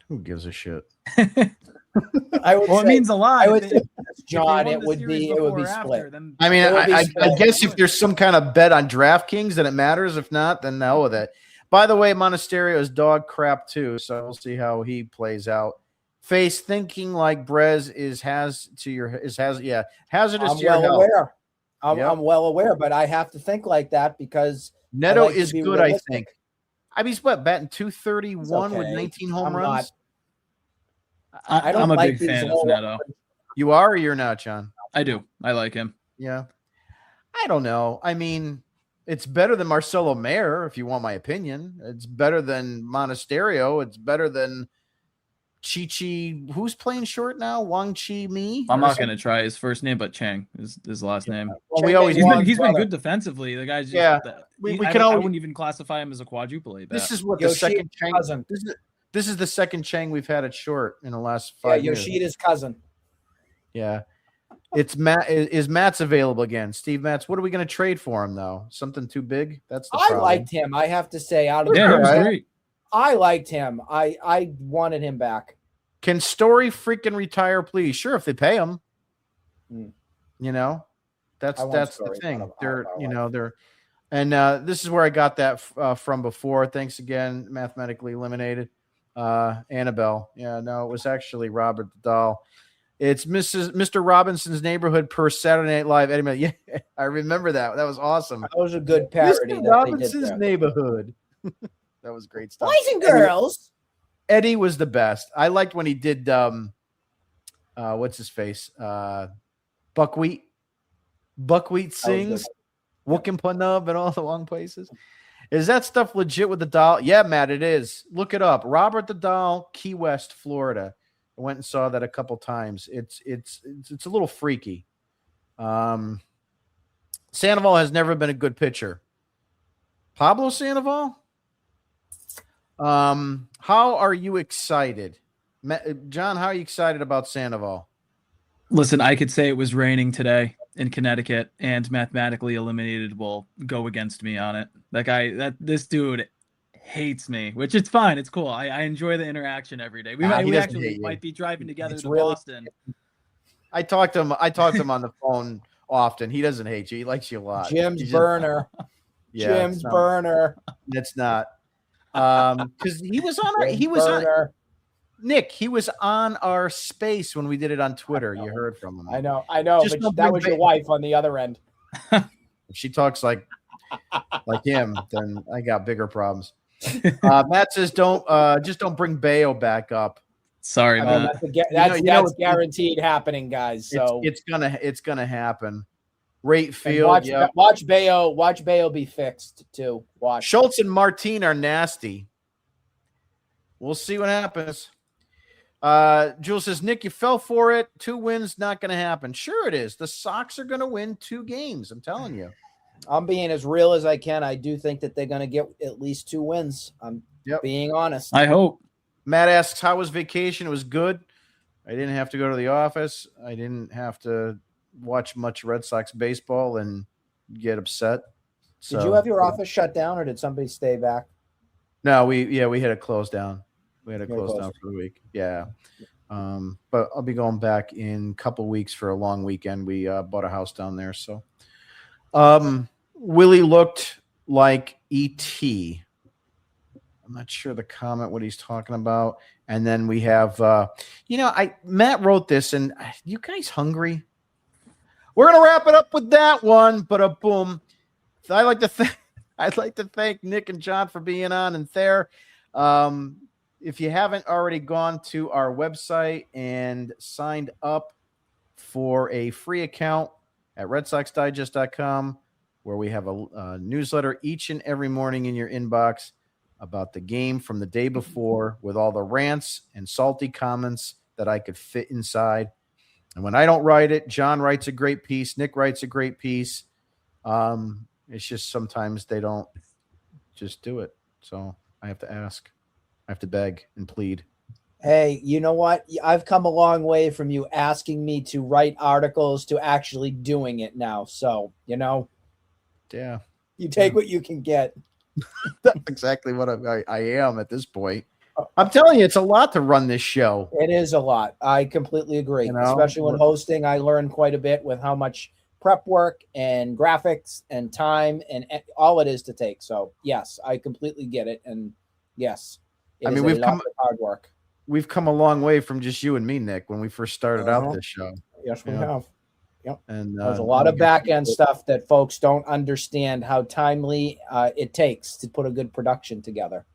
Who gives a shit? It means a lot. I would say, John, it would be split. I mean, I guess if there's some kind of bet on DraftKings, then it matters. If not, then the hell with it. By the way, Monasterio is dog crap too, so we'll see how he plays out. Face thinking like Brez hazardous to your health. I'm well aware, but I have to think like that because Neto is good. Realistic. I think. I mean, he's batting 231 with 19 home runs. I'm a big fan of Neto. You are or you're not, John? I do. I like him. Yeah. I don't know. I mean, It's better than Marcelo Mayer, if you want my opinion. It's better than Monasterio. It's better than Chi. Who's playing short now? Wang Chi Mi? I'm not going to try his first name, but Chang is his last name. Well, we always he's been good defensively. The guy's just I wouldn't even classify him as a quadruple A bat. This is what the second Chang. This is the second Chang we've had at short in the last 5 years. Yoshida's cousin. Yeah. It's Matt. Is Matt's available again? Steve Matz. What are we going to trade for him though? Something too big? That's the problem. I liked him. I have to say, out of yeah, was great. I liked him. I wanted him back. Can Story freaking retire, please? Sure, if they pay him. You know, that's the thing. This is where I got that from before. Thanks again, mathematically eliminated. Annabelle. Yeah, no, it was actually Robert the Doll. It's Mr. Robinson's Neighborhood per Saturday Night Live. Eddie, yeah, I remember that. That was awesome. That was a good parody. Mr. Robinson's Neighborhood. That was great stuff. Boys and girls. Eddie was the best. I liked when he did what's his face? Buckwheat. Buckwheat sings. Wookin' Punub and all the wrong places. Is that stuff legit with the doll? Yeah, Matt, it is. Look it up. Robert the Doll, Key West, Florida. I went and saw that a couple times. It's a little freaky. Sandoval has never been a good pitcher. Pablo Sandoval? How are you excited? John, how are you excited about Sandoval? Listen, I could say it was raining today in Connecticut and mathematically eliminated will go against me on it. This dude hates me, which it's fine. It's cool. I enjoy the interaction every day. We might be driving together to Boston. I talked to him on the phone often. He doesn't hate you. He likes you a lot. Jim's burner. Jim's burner. It's not. Because he was on Nick, he was on our space when we did it on Twitter. You heard from him. I know. But that was your wife on the other end. If she talks like him, then I got bigger problems. Matt says, don't bring Bayo back up. Sorry, man. That's guaranteed happening, guys. So it's gonna happen. Rate field. Watch Bayo be fixed too. Watch. Schultz and Martin are nasty. We'll see what happens. Jules says, Nick, you fell for it. 2 wins, not going to happen. Sure it is. The Sox are going to win 2 games. I'm telling you. I'm being as real as I can. I do think that they're going to get at least 2 wins. I'm being honest. I hope. Matt asks, how was vacation? It was good. I didn't have to go to the office. I didn't have to watch much Red Sox baseball and get upset. Did you have your office shut down or did somebody stay back? No, we had it closed down. We had it closed down for the week. Yeah. But I'll be going back in a couple weeks for a long weekend. We bought a house down there. So Willie looked like E.T. I'm not sure the comment, what he's talking about. And then we have, Matt wrote this, and you guys hungry? We're going to wrap it up with that one, but boom. I'd like to thank Nick and John for being on, and Thayer. If you haven't already gone to our website and signed up for a free account at RedSoxDigest.com, where we have a newsletter each and every morning in your inbox about the game from the day before with all the rants and salty comments that I could fit inside. And when I don't write it, John writes a great piece. Nick writes a great piece. It's just sometimes they don't just do it. So I have to ask. I have to beg and plead. Hey, you know what? I've come a long way from you asking me to write articles to actually doing it now. So, Yeah. You take what you can get. That's exactly what I am at this point. I'm telling you, it's a lot to run this show. It is a lot. I completely agree. Especially when hosting, I learned quite a bit with how much prep work and graphics and time and all it is to take. So, yes, I completely get it. And yes. We've come hard work. We've come a long way from just you and me, Nick, when we first started out this show. Yes, we have. Yep. And there's a lot of back end stuff that folks don't understand how timely it takes to put a good production together.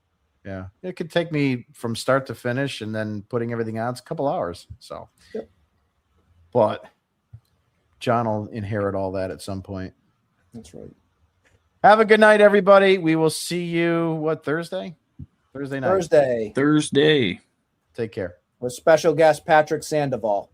Yeah, it could take me from start to finish, and then putting everything on. It's a couple hours. So, but John will inherit all that at some point. That's right. Have a good night, everybody. We will see you, Thursday? Thursday night. Thursday Thursday. Take care. with special guest Patrick Sandoval.